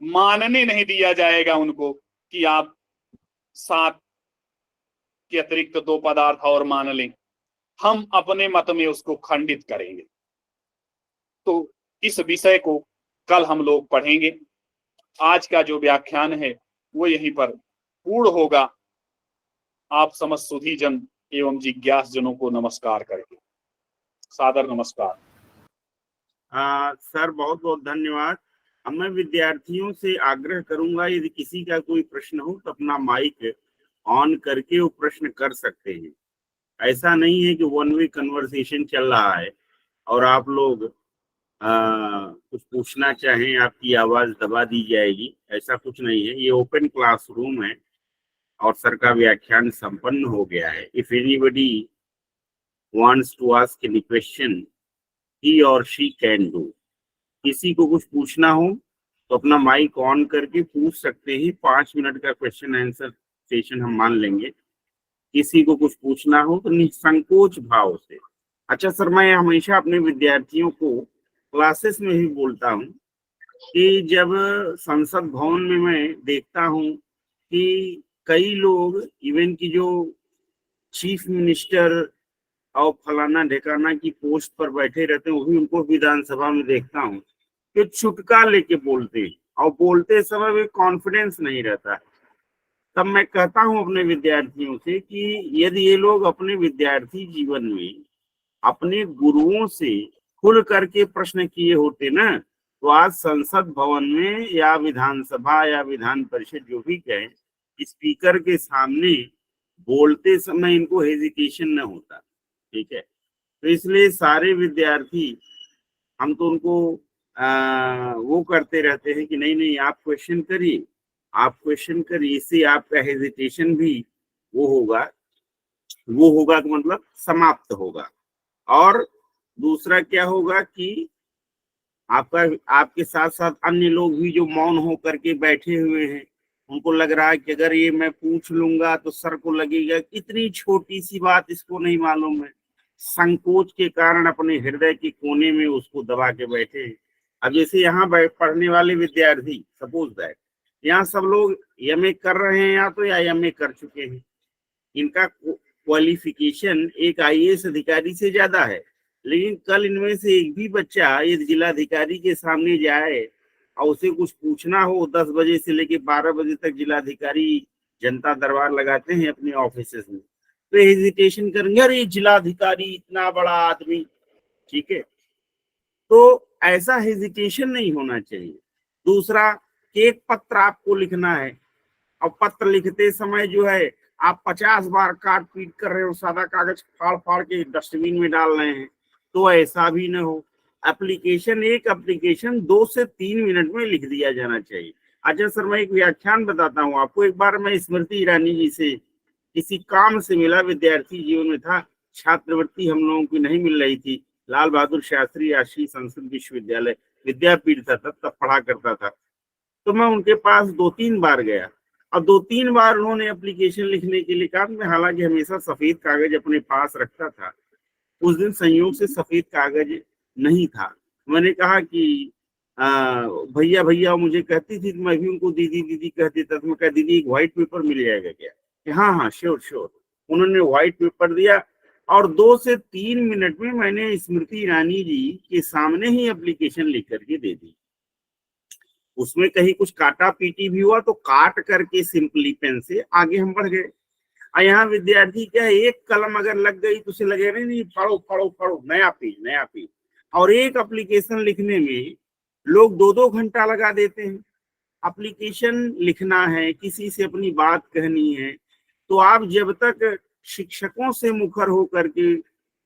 मानने नहीं दिया जाएगा उनको कि आप 7 के अतिरिक्त 2 पदार्थ और मान लें। हम अपने मत में उसको खंडित करेंगे। तो इस विषय को कल हम लोग पढ़ेंगे। आज का जो व्याख्यान है वो यहीं पर पूर्ण होगा। आप समस्त सुधी जन एवं जिज्ञास जनों को नमस्कार करके सादर नमस्कार। सर बहुत बहुत धन्यवाद। अब मैं विद्यार्थियों से आग्रह करूंगा, यदि किसी का कोई प्रश्न हो तो अपना माइक ऑन करके वो प्रश्न कर सकते हैं। ऐसा नहीं है कि वन वे कन्वर्सेशन चल रहा है और आप लोग कुछ पूछना चाहें आपकी आवाज दबा दी जाएगी, ऐसा कुछ नहीं है। ये ओपन क्लासरूम है और सर का व्याख्यान संपन्न हो गया है। If anybody wants to ask any question he और शी कैन डू। किसी को कुछ पूछना हो तो अपना माइक ऑन करके पूछ सकते हैं। 5 मिनट का क्वेश्चन आंसर सेशन हम मान लेंगे। किसी को कुछ पूछना हो तो निसंकोच भाव से। अच्छा सर, मैं हमेशा अपने विद्यार्थियों को क्लासेस में ही बोलता हूँ कि जब संसद भवन में मैं देखता हूँ कि कई लोग, इवन की जो चीफ मिनिस्टर और फलाना ढेकाना की पोस्ट पर बैठे रहते हैं, वो भी उनको विधानसभा में देखता हूँ कि छुटका लेके बोलते हैं और बोलते समय भी कॉन्फिडेंस नहीं रहता है। तब मैं कहता हूँ अपने विद्यार्थियों से कि यदि ये लोग अपने विद्यार्थी जीवन में अपने गुरुओं से खुल करके प्रश्न किए होते ना, तो आज संसद भवन में या विधानसभा या विधान परिषद जो भी कहें, स्पीकर के सामने बोलते समय इनको हेजिटेशन न होता। ठीक है, तो इसलिए सारे विद्यार्थी हम तो उनको वो करते रहते हैं कि नहीं नहीं आप क्वेश्चन करिए, आप क्वेश्चन करिए, इससे आपका हेजिटेशन भी वो होगा, वो होगा तो मतलब समाप्त होगा। और दूसरा क्या होगा कि आपका, आपके साथ साथ अन्य लोग भी जो मौन होकर के बैठे हुए हैं, उनको लग रहा है कि अगर ये मैं पूछ लूंगा तो सर को लगेगा इतनी छोटी सी बात इसको नहीं मालूम है, संकोच के कारण अपने हृदय के कोने में उसको दबा के बैठे हैं। अब जैसे यहाँ पढ़ने वाले विद्यार्थी, सपोज दैट यहाँ सब लोग एमए कर रहे हैं या तो या एमए कर चुके हैं, इनका क्वालिफिकेशन एक आईएएस अधिकारी से ज्यादा है, लेकिन कल इनमें से एक भी बच्चा एक जिलाधिकारी के सामने जाए और उसे कुछ पूछना हो, 10 बजे से लेके 12 बजे तक जिलाधिकारी जनता दरबार लगाते हैं अपने ऑफिस में, तो हेजिटेशन करेंगे, अरे जिलाधिकारी इतना बड़ा आदमी, ठीक है। तो ऐसा हेजिटेशन नहीं होना चाहिए। दूसरा, एक पत्र आपको लिखना है और पत्र लिखते समय जो है आप 50 बार काट पीट कर रहे हो, सादा कागज फाड़ फाड़ के डस्टबिन में डाल रहे हैं, तो ऐसा भी ना हो। एक एप्लीकेशन 2 से 3 मिनट में लिख दिया जाना चाहिए। अच्छा सर, मैं एक व्याख्यान बताता हूँ आपको। एक बार मैं स्मृति ईरानी जी से किसी काम से मिला, विद्यार्थी जीवन में था, छात्रवृत्ति हम लोगों की नहीं मिल रही थी, लाल बहादुर शास्त्री राष्ट्रीय संस्कृत विश्वविद्यालय विद्यापीठ था, तब पढ़ा करता था। तो मैं उनके पास 2-3 बार गया और 2-3 बार उन्होंने एप्लीकेशन लिखने के लिए कहा। मैं हालांकि हमेशा सफेद कागज अपने पास रखता था, उस दिन संयोग से सफेद कागज नहीं था। मैंने कहा कि भैया भैया मुझे कहती थी, तो मैं भी उनको दीदी दीदी कह देता था। मैं कहा दीदी एक व्हाइट पेपर मिल जाएगा क्या? कि हाँ हाँ श्योर श्योर। उन्होंने व्हाइट पेपर दिया और 2 से 3 मिनट में मैंने स्मृति ईरानी जी के सामने ही एप्लीकेशन लिख करके दे दी। उसमें कहीं कुछ काटा पीटी भी हुआ तो काट करके सिंपली पेन से आगे हम बढ़ गए। और यहाँ विद्यार्थी क्या है, एक कलम अगर लग गई तो उसे लगे नहीं पढ़ो पढ़ो पढ़ो, नया पेज नया पेज। और एक एप्लीकेशन लिखने में लोग 2-2 घंटा लगा देते हैं। एप्लीकेशन लिखना है, किसी से अपनी बात कहनी है, तो आप जब तक शिक्षकों से मुखर होकर के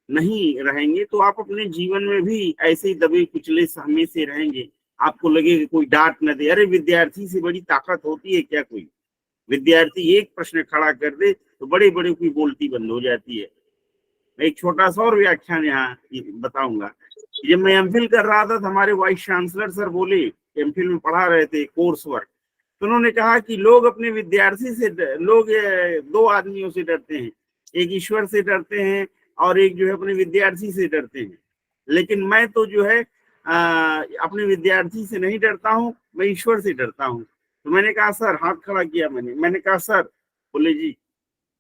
नहीं रहेंगे तो आप अपने जीवन में भी ऐसे ही दबे कुचले सहमे से रहेंगे। आपको लगेगा कोई डांट न दे, अरे विद्यार्थी से बड़ी ताकत होती है क्या कोई? विद्यार्थी एक प्रश्न खड़ा कर दे तो बड़े बड़े की बोलती बंद हो जाती है। मैं एक छोटा सा और व्याख्यान यहाँ बताऊंगा। जब मैं एमफिल कर रहा था तो हमारे वाइस चांसलर सर बोले, एमफिल में पढ़ा रहे थे कोर्स वर्क, तो उन्होंने कहा कि लोग अपने विद्यार्थी से लोग 2 आदमियों से डरते हैं, एक ईश्वर से डरते हैं और एक जो है अपने विद्यार्थी से डरते हैं, लेकिन मैं तो जो है अपने विद्यार्थी से नहीं डरता हूँ, मैं ईश्वर से डरता हूँ। तो मैंने कहा सर, हाथ खड़ा किया मैंने कहा सर, बोले जी।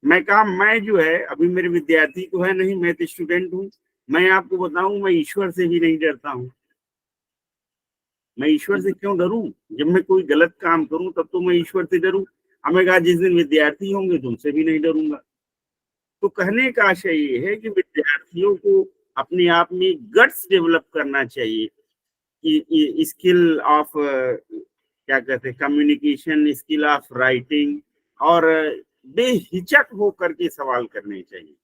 मैं कहा मैं जो है अभी मेरे विद्यार्थी तो है नहीं, मैं तो स्टूडेंट हूँ, मैं आपको बताऊं मैं ईश्वर से भी नहीं डरता हूँ। मैं ईश्वर से क्यों डरूं? जब मैं कोई गलत काम करूं तब तो मैं ईश्वर से डरूं। हमें कहा जिस दिन विद्यार्थी होंगे तो उनसे भी नहीं डरूंगा। तो कहने का आशय ये है कि विद्यार्थियों को अपने आप में गट्स डेवलप करना चाहिए, स्किल ऑफ क्या कहते हैं, कम्युनिकेशन, स्किल ऑफ राइटिंग, और बेहिचक हो करके सवाल करने चाहिए।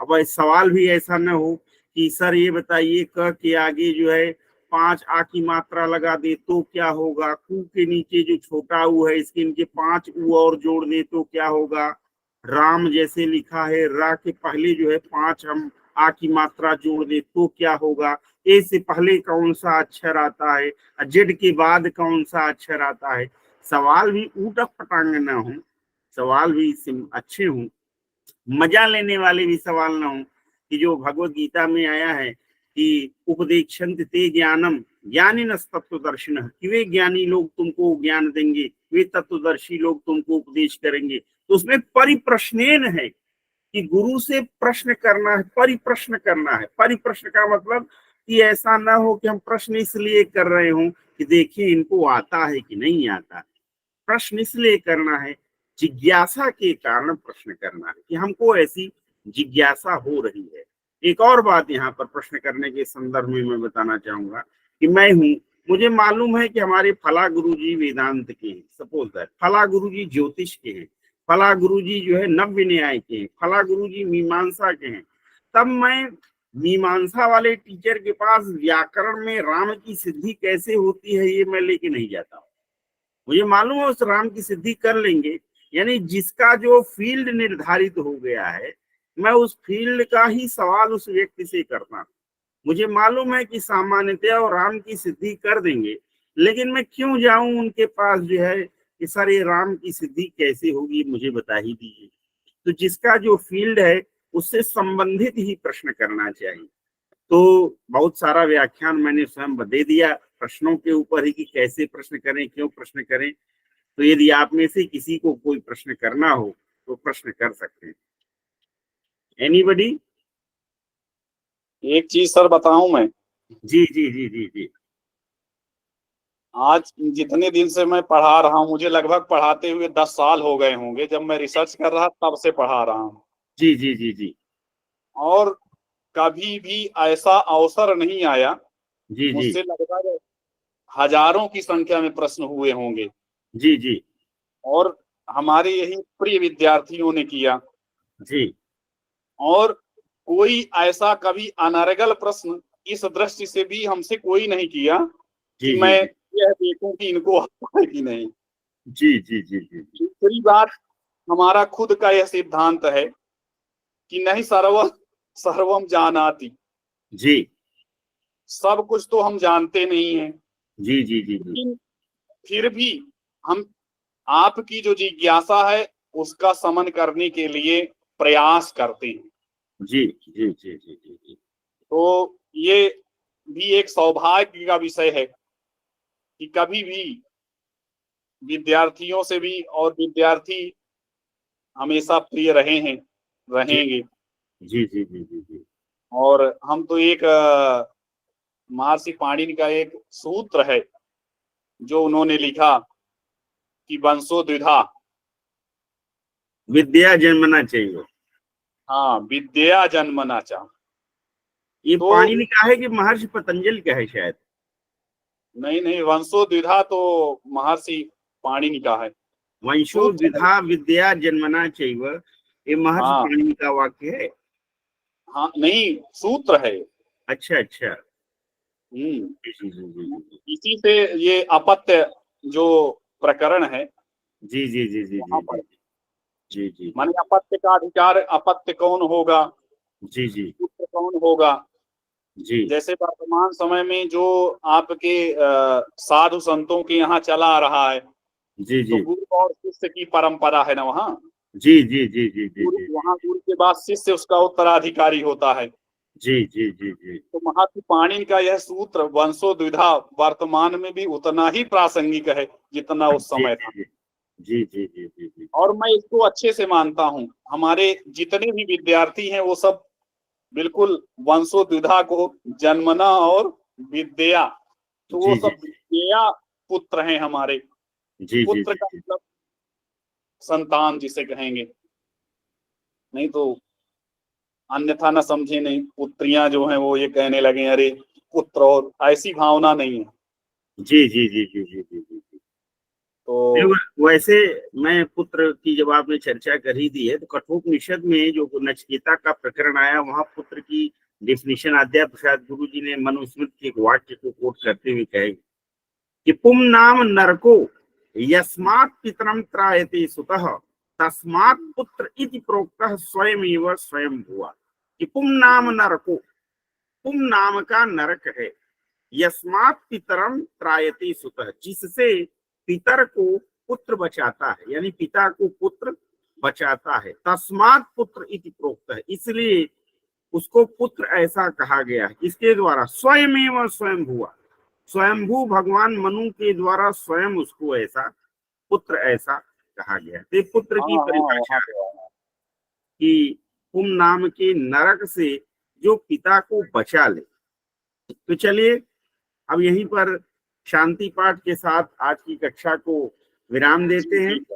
अब सवाल भी ऐसा न हो कि सर ये बताइए क के आगे जो है 5 आ की मात्रा लगा दे तो क्या होगा, कू के नीचे जो छोटा ऊ है इसके नीचे 5 ऊ और जोड़ दे तो क्या होगा, राम जैसे लिखा है रा के पहले जो है 5 हम आ की मात्रा जोड़ दे तो क्या होगा, ए से पहले कौन सा अक्षर आता है, जेड के बाद कौन सा अक्षर आता है। सवाल भी ऊटक पटांग ना हो, सवाल भी अच्छे हों, मजा लेने वाले भी सवाल ना हो। कि जो भगवत गीता में आया है कि उपदेक्षन्त ते ज्ञानम ज्ञानिन तत्वदर्शिन, कि वे ज्ञानी लोग तुमको ज्ञान देंगे, वे तत्वदर्शी लोग तुमको उपदेश करेंगे। तो उसमें परिप्रश्नेन है कि गुरु से प्रश्न करना है, परिप्रश्न करना है। परिप्रश्न का मतलब कि ऐसा ना हो कि हम प्रश्न इसलिए कर रहे हों कि देखिए इनको आता है कि नहीं आता। प्रश्न इसलिए करना है, जिज्ञासा के कारण प्रश्न करना है कि हमको ऐसी जिज्ञासा हो रही है। एक और बात यहाँ पर प्रश्न करने के संदर्भ में मैं बताना चाहूंगा कि मैं हूँ, मुझे मालूम है कि हमारे फला गुरुजी वेदांत के हैं, सपोज दैट फला गुरुजी ज्योतिष के हैं, फला गुरुजी जो है नव्य न्याय के हैं, फला गुरुजी मीमांसा के हैं, तब मैं मीमांसा वाले टीचर के पास व्याकरण में राम की सिद्धि कैसे होती है ये मैं लेके नहीं जाता हूँ। मुझे मालूम है उस राम की सिद्धि कर लेंगे, यानी जिसका जो फील्ड निर्धारित हो गया है, मैं उस फील्ड का ही सवाल उस व्यक्ति से करता हूँ। मुझे मालूम है कि सामान्यतया वो राम की सिद्धि कर देंगे, लेकिन मैं क्यों जाऊं उनके पास जो है कि सर ये राम की सिद्धि कैसे होगी, मुझे बता ही दीजिए। तो जिसका जो फील्ड है उससे संबंधित ही प्रश्न करना चाहिए। तो बहुत सारा व्याख्यान मैंने स्वयं दे दिया प्रश्नों के ऊपर ही कि कैसे प्रश्न करें, क्यों प्रश्न करें। तो यदि आप में से किसी को कोई प्रश्न करना हो तो प्रश्न कर सकते हैं। एनीबडी? एक चीज सर बताऊं मैं, जी जी जी जी जी आज जितने दिन से मैं पढ़ा रहा हूँ, मुझे लगभग पढ़ाते हुए 10 साल हो गए होंगे। जब मैं रिसर्च कर रहा तब से पढ़ा रहा हूँ, जी जी जी जी और कभी भी ऐसा अवसर नहीं आया। जी जी मुझसे लगभग हजारों की संख्या में प्रश्न हुए होंगे, जी जी और हमारे यही प्रिय विद्यार्थियों ने किया, जी और कोई ऐसा कभी अनर्गल प्रश्न इस दृष्टि से भी हमसे कोई नहीं किया जी कि जी मैं जी यह देखूं कि इनको आता है कि नहीं। जी जी जी जी दूसरी बात, हमारा खुद का यह सिद्धांत है कि नहीं सर्व सर्वम जानाति, जी सब कुछ तो हम जानते नहीं हैं, जी जी जी जी लेकिन फिर भी हम आपकी जो जिज्ञासा है उसका समन करने के लिए प्रयास करते हैं। जी जी जी जी जी जी तो ये भी एक सौभाग्य का विषय है कि कभी भी विद्यार्थियों से भी, और विद्यार्थी हमेशा प्रिय रहे हैं, जी रहेंगे। जी जी जी जी जी और हम तो एक महर्षि पाणिनि का एक सूत्र है जो उन्होंने लिखा कि वंशो द्विधा, विद्या जन्मना चाहिए। हाँ, विद्या जन्मना चाह। ये तो पाणिनि का है कि महर्षि पतंजलि का है शायद? नहीं नहीं, वंशो द्विधा तो महर्षि पाणिनि का है, वंशो सूत्र है। द्विधा विद्या जन्मना चाहिए, ये महर्षि हाँ पाणिनि का वाक्य है। हाँ, नहीं, सूत्र है। अच्छा अच्छा। हम्म। जी जी जी जी जी इसी से ये अपत्य जो प्रकरण है जी जी जी जी वहां जी पर, जी जी जी माने अपत्य का अधिकार, अपत्य कौन होगा, जी जी पुत्र कौन होगा। जी जैसे वर्तमान समय में जो आपके साधु संतों के यहाँ चला आ रहा है, जी तो जी गुरु और शिष्य की परंपरा है ना वहाँ। जी जी जी जी जी गुरु, जी वहाँ गुरु के बाद शिष्य उसका उत्तराधिकारी होता है। जी जी जी जी तो महर्षि पाणिनि का यह सूत्र वंशो द्विधा वर्तमान में भी उतना ही प्रासंगिक है जितना उस जी समय था। जी जी जी जी जी और मैं इसको अच्छे से मानता हूँ। हमारे जितने भी विद्यार्थी हैं वो सब बिल्कुल वंशो द्विधा को जन्मना और विद्या, तो वो जी जी सब विद्या पुत्र हैं हमारे। जी जी पुत्र जी का मतलब संतान जिसे कहेंगे, नहीं तो अन्यथा न समझे, नहीं पुत्रियां जो हैं वो ये कहने लगे अरे पुत्र, और ऐसी भावना नहीं है। जी जी जी जी जी जी जी जी। तो देखो, वैसे मैं पुत्र की जब आपने चर्चा कर ही दी है तो कठोपनिषद में जो नचिकेता का प्रकरण आया वहां पुत्र की डेफिनेशन आद्या प्रसाद गुरु जी ने मनुस्मृति के एक वाक्य को कोट करते हुए कहे कि पुम नाम नरको यस्मात् पितरम त्रायते सुतः तस्मात् पुत्र इति प्रोक्तः स्वयमेव स्वयं हुआ। कि पुम नाम नरको, पुम नाम का नरक है, यस्मात् पितरम त्रायते सुतः, जिससे पितर को पुत्र बचाता है, यानी पिता को पुत्र बचाता है। तस्मात् पुत्र इति प्रोक्त है, इसलिए उसको पुत्र ऐसा कहा गया है। किसके द्वारा? स्वयमेव स्वयं हुआ, स्वयंभू भगवान मनु के द्वारा स्वयं उसको ऐसा पुत्र ऐसा कहा गया। तो पुत्र हाँ की हाँ, परिभाषा वहाँ है पे आया। कि पुम नाम के नरक से जो पिता को बचा ले। तो चलिए अब यहीं पर शांति पाठ के साथ आज की कक्षा को विराम जी देते हैं। जी।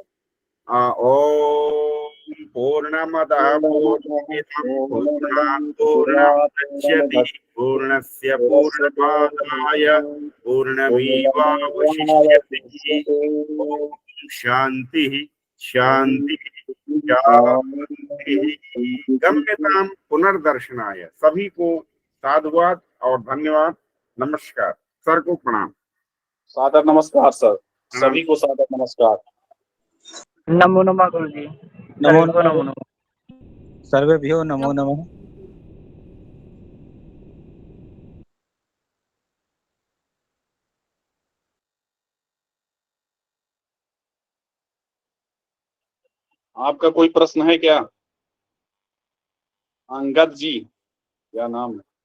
ओम पूर्णमदः पूर्णमिदं पूर्णात् पूर्णमुदच्यते पूर्णस्य पूर्णमादाय पूर्णमेवावशिष्यते। ओम शांति शांति गम्यताम पुनर्दर्शनाय। सभी को साधुवाद और धन्यवाद। नमस्कार। सर को प्रणाम। सादर नमस्कार सर, प्रणाम। सभी को सादर नमस्कार। नमो नमः गुरुजी। नमो सर्वेभ्यो नमः। नमो नमः। सर्वेभ्यो नमो नमः। आपका कोई प्रश्न है क्या? अंगद जी, क्या नाम है?